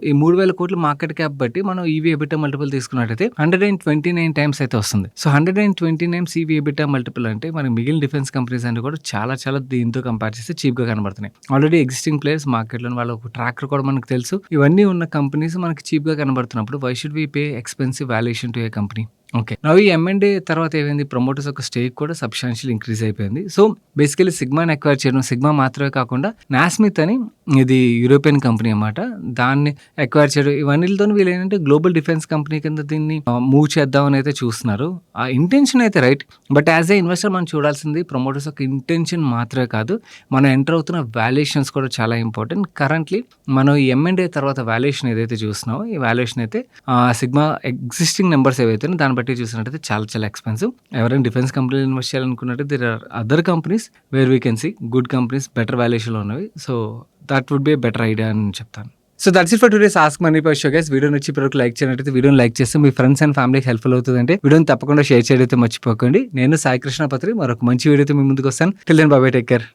ఈ 3,000 కోట్ల మార్కెట్ క్యాప్ బట్టి మనం ఈవీ ఎబిటా మల్టిపుల్ తీసుకున్నట్టయితే 129 టైమ్స్ అయితే వస్తుంది. సో 129 ఈవీ ఎబిటా మల్టిపుల్ అంటే మన మిగిలిన డిఫెన్స్ కంపెనీస్ అన్ని కూడా చాలా చాలా దీంతో కంపేర్ చేస్తే చీప్ గా కనబడుతున్నాయి. ఆల్రెడీ ఎగ్జిస్టింగ్ ప్లేయర్స్ మార్కెట్ లో వాళ్ళ ఒక ట్రాక్ కూడా మనకు తెలుసు. ఇవన్నీ ఉన్న కంపెనీస్ మనకి చీప్ గా కనబడుతున్నప్పుడు why should we pay expensive valuation to a company? Okay, ఈ M&A తర్వాత ఏమైంది, ప్రమోటర్స్ ఒక స్టేక్ కూడా సబ్స్టాన్షియల్ ఇంక్రీజ్ అయిపోయింది. సో బేసికలీ సిగ్మాని ఎక్వైర్ చేయడం, సిగ్మా మాత్రమే కాకుండా నాస్మిత్ అని ఇది యూరోపియన్ కంపెనీ అన్నమాట, దాన్ని ఎక్వైర్ చేయడం, ఇవన్నీతో వీళ్ళు ఏంటంటే గ్లోబల్ డిఫెన్స్ కంపెనీ కింద దీన్ని మూవ్ చేద్దామని అయితే చూస్తున్నారు. ఆ ఇంటెన్షన్ అయితే right, but as a investor మనం చూడాల్సింది ప్రమోటర్స్ ఒక ఇంటెన్షన్ మాత్రమే కాదు, మనం ఎంటర్ అవుతున్న వాల్యుయేషన్స్ కూడా చాలా ఇంపార్టెంట్. కరెంట్లీ మనం ఈ M&A తర్వాత వాల్యుయేషన్ ఏదైతే చూస్తున్నామో ఈ వాల్యుయేషన్ అయితే సిగ్మా ఎగ్జిస్టింగ్ నెంబర్స్ ఏవైతే దాన్ని బట్టి చూసినట్టయితే చాలా చాలా ఎక్స్పెన్సివ్. ఎవరైనా డిఫెన్స్ కంపెనీలు ఇన్వెస్ట్ చేయాలనుకున్నట్టు there are other companies where we can see good companies better వాల్యుయేషన్లో ఉన్నవి. So that would be better idea అని చెప్తాను. So that's it for today's ask money pi show guys. Video నచ్చి ఇప్పటివరకు like చేయనట్టయితే వీడియోని లైక్ చేస్తే మీ ఫ్రెండ్స్ అండ్ ఫ్యామిలీకి హెల్ప్ఫుల్ అవుతుందంటే వీడియోని తప్పకుండా షేర్ చేయడం అయితే మర్చిపోకండి. నేను సాయి కృష్ణ పత్రి మరొక మంచి వీడియోతో మీ ముందుకు వస్తాను. Till then bye bye, take care.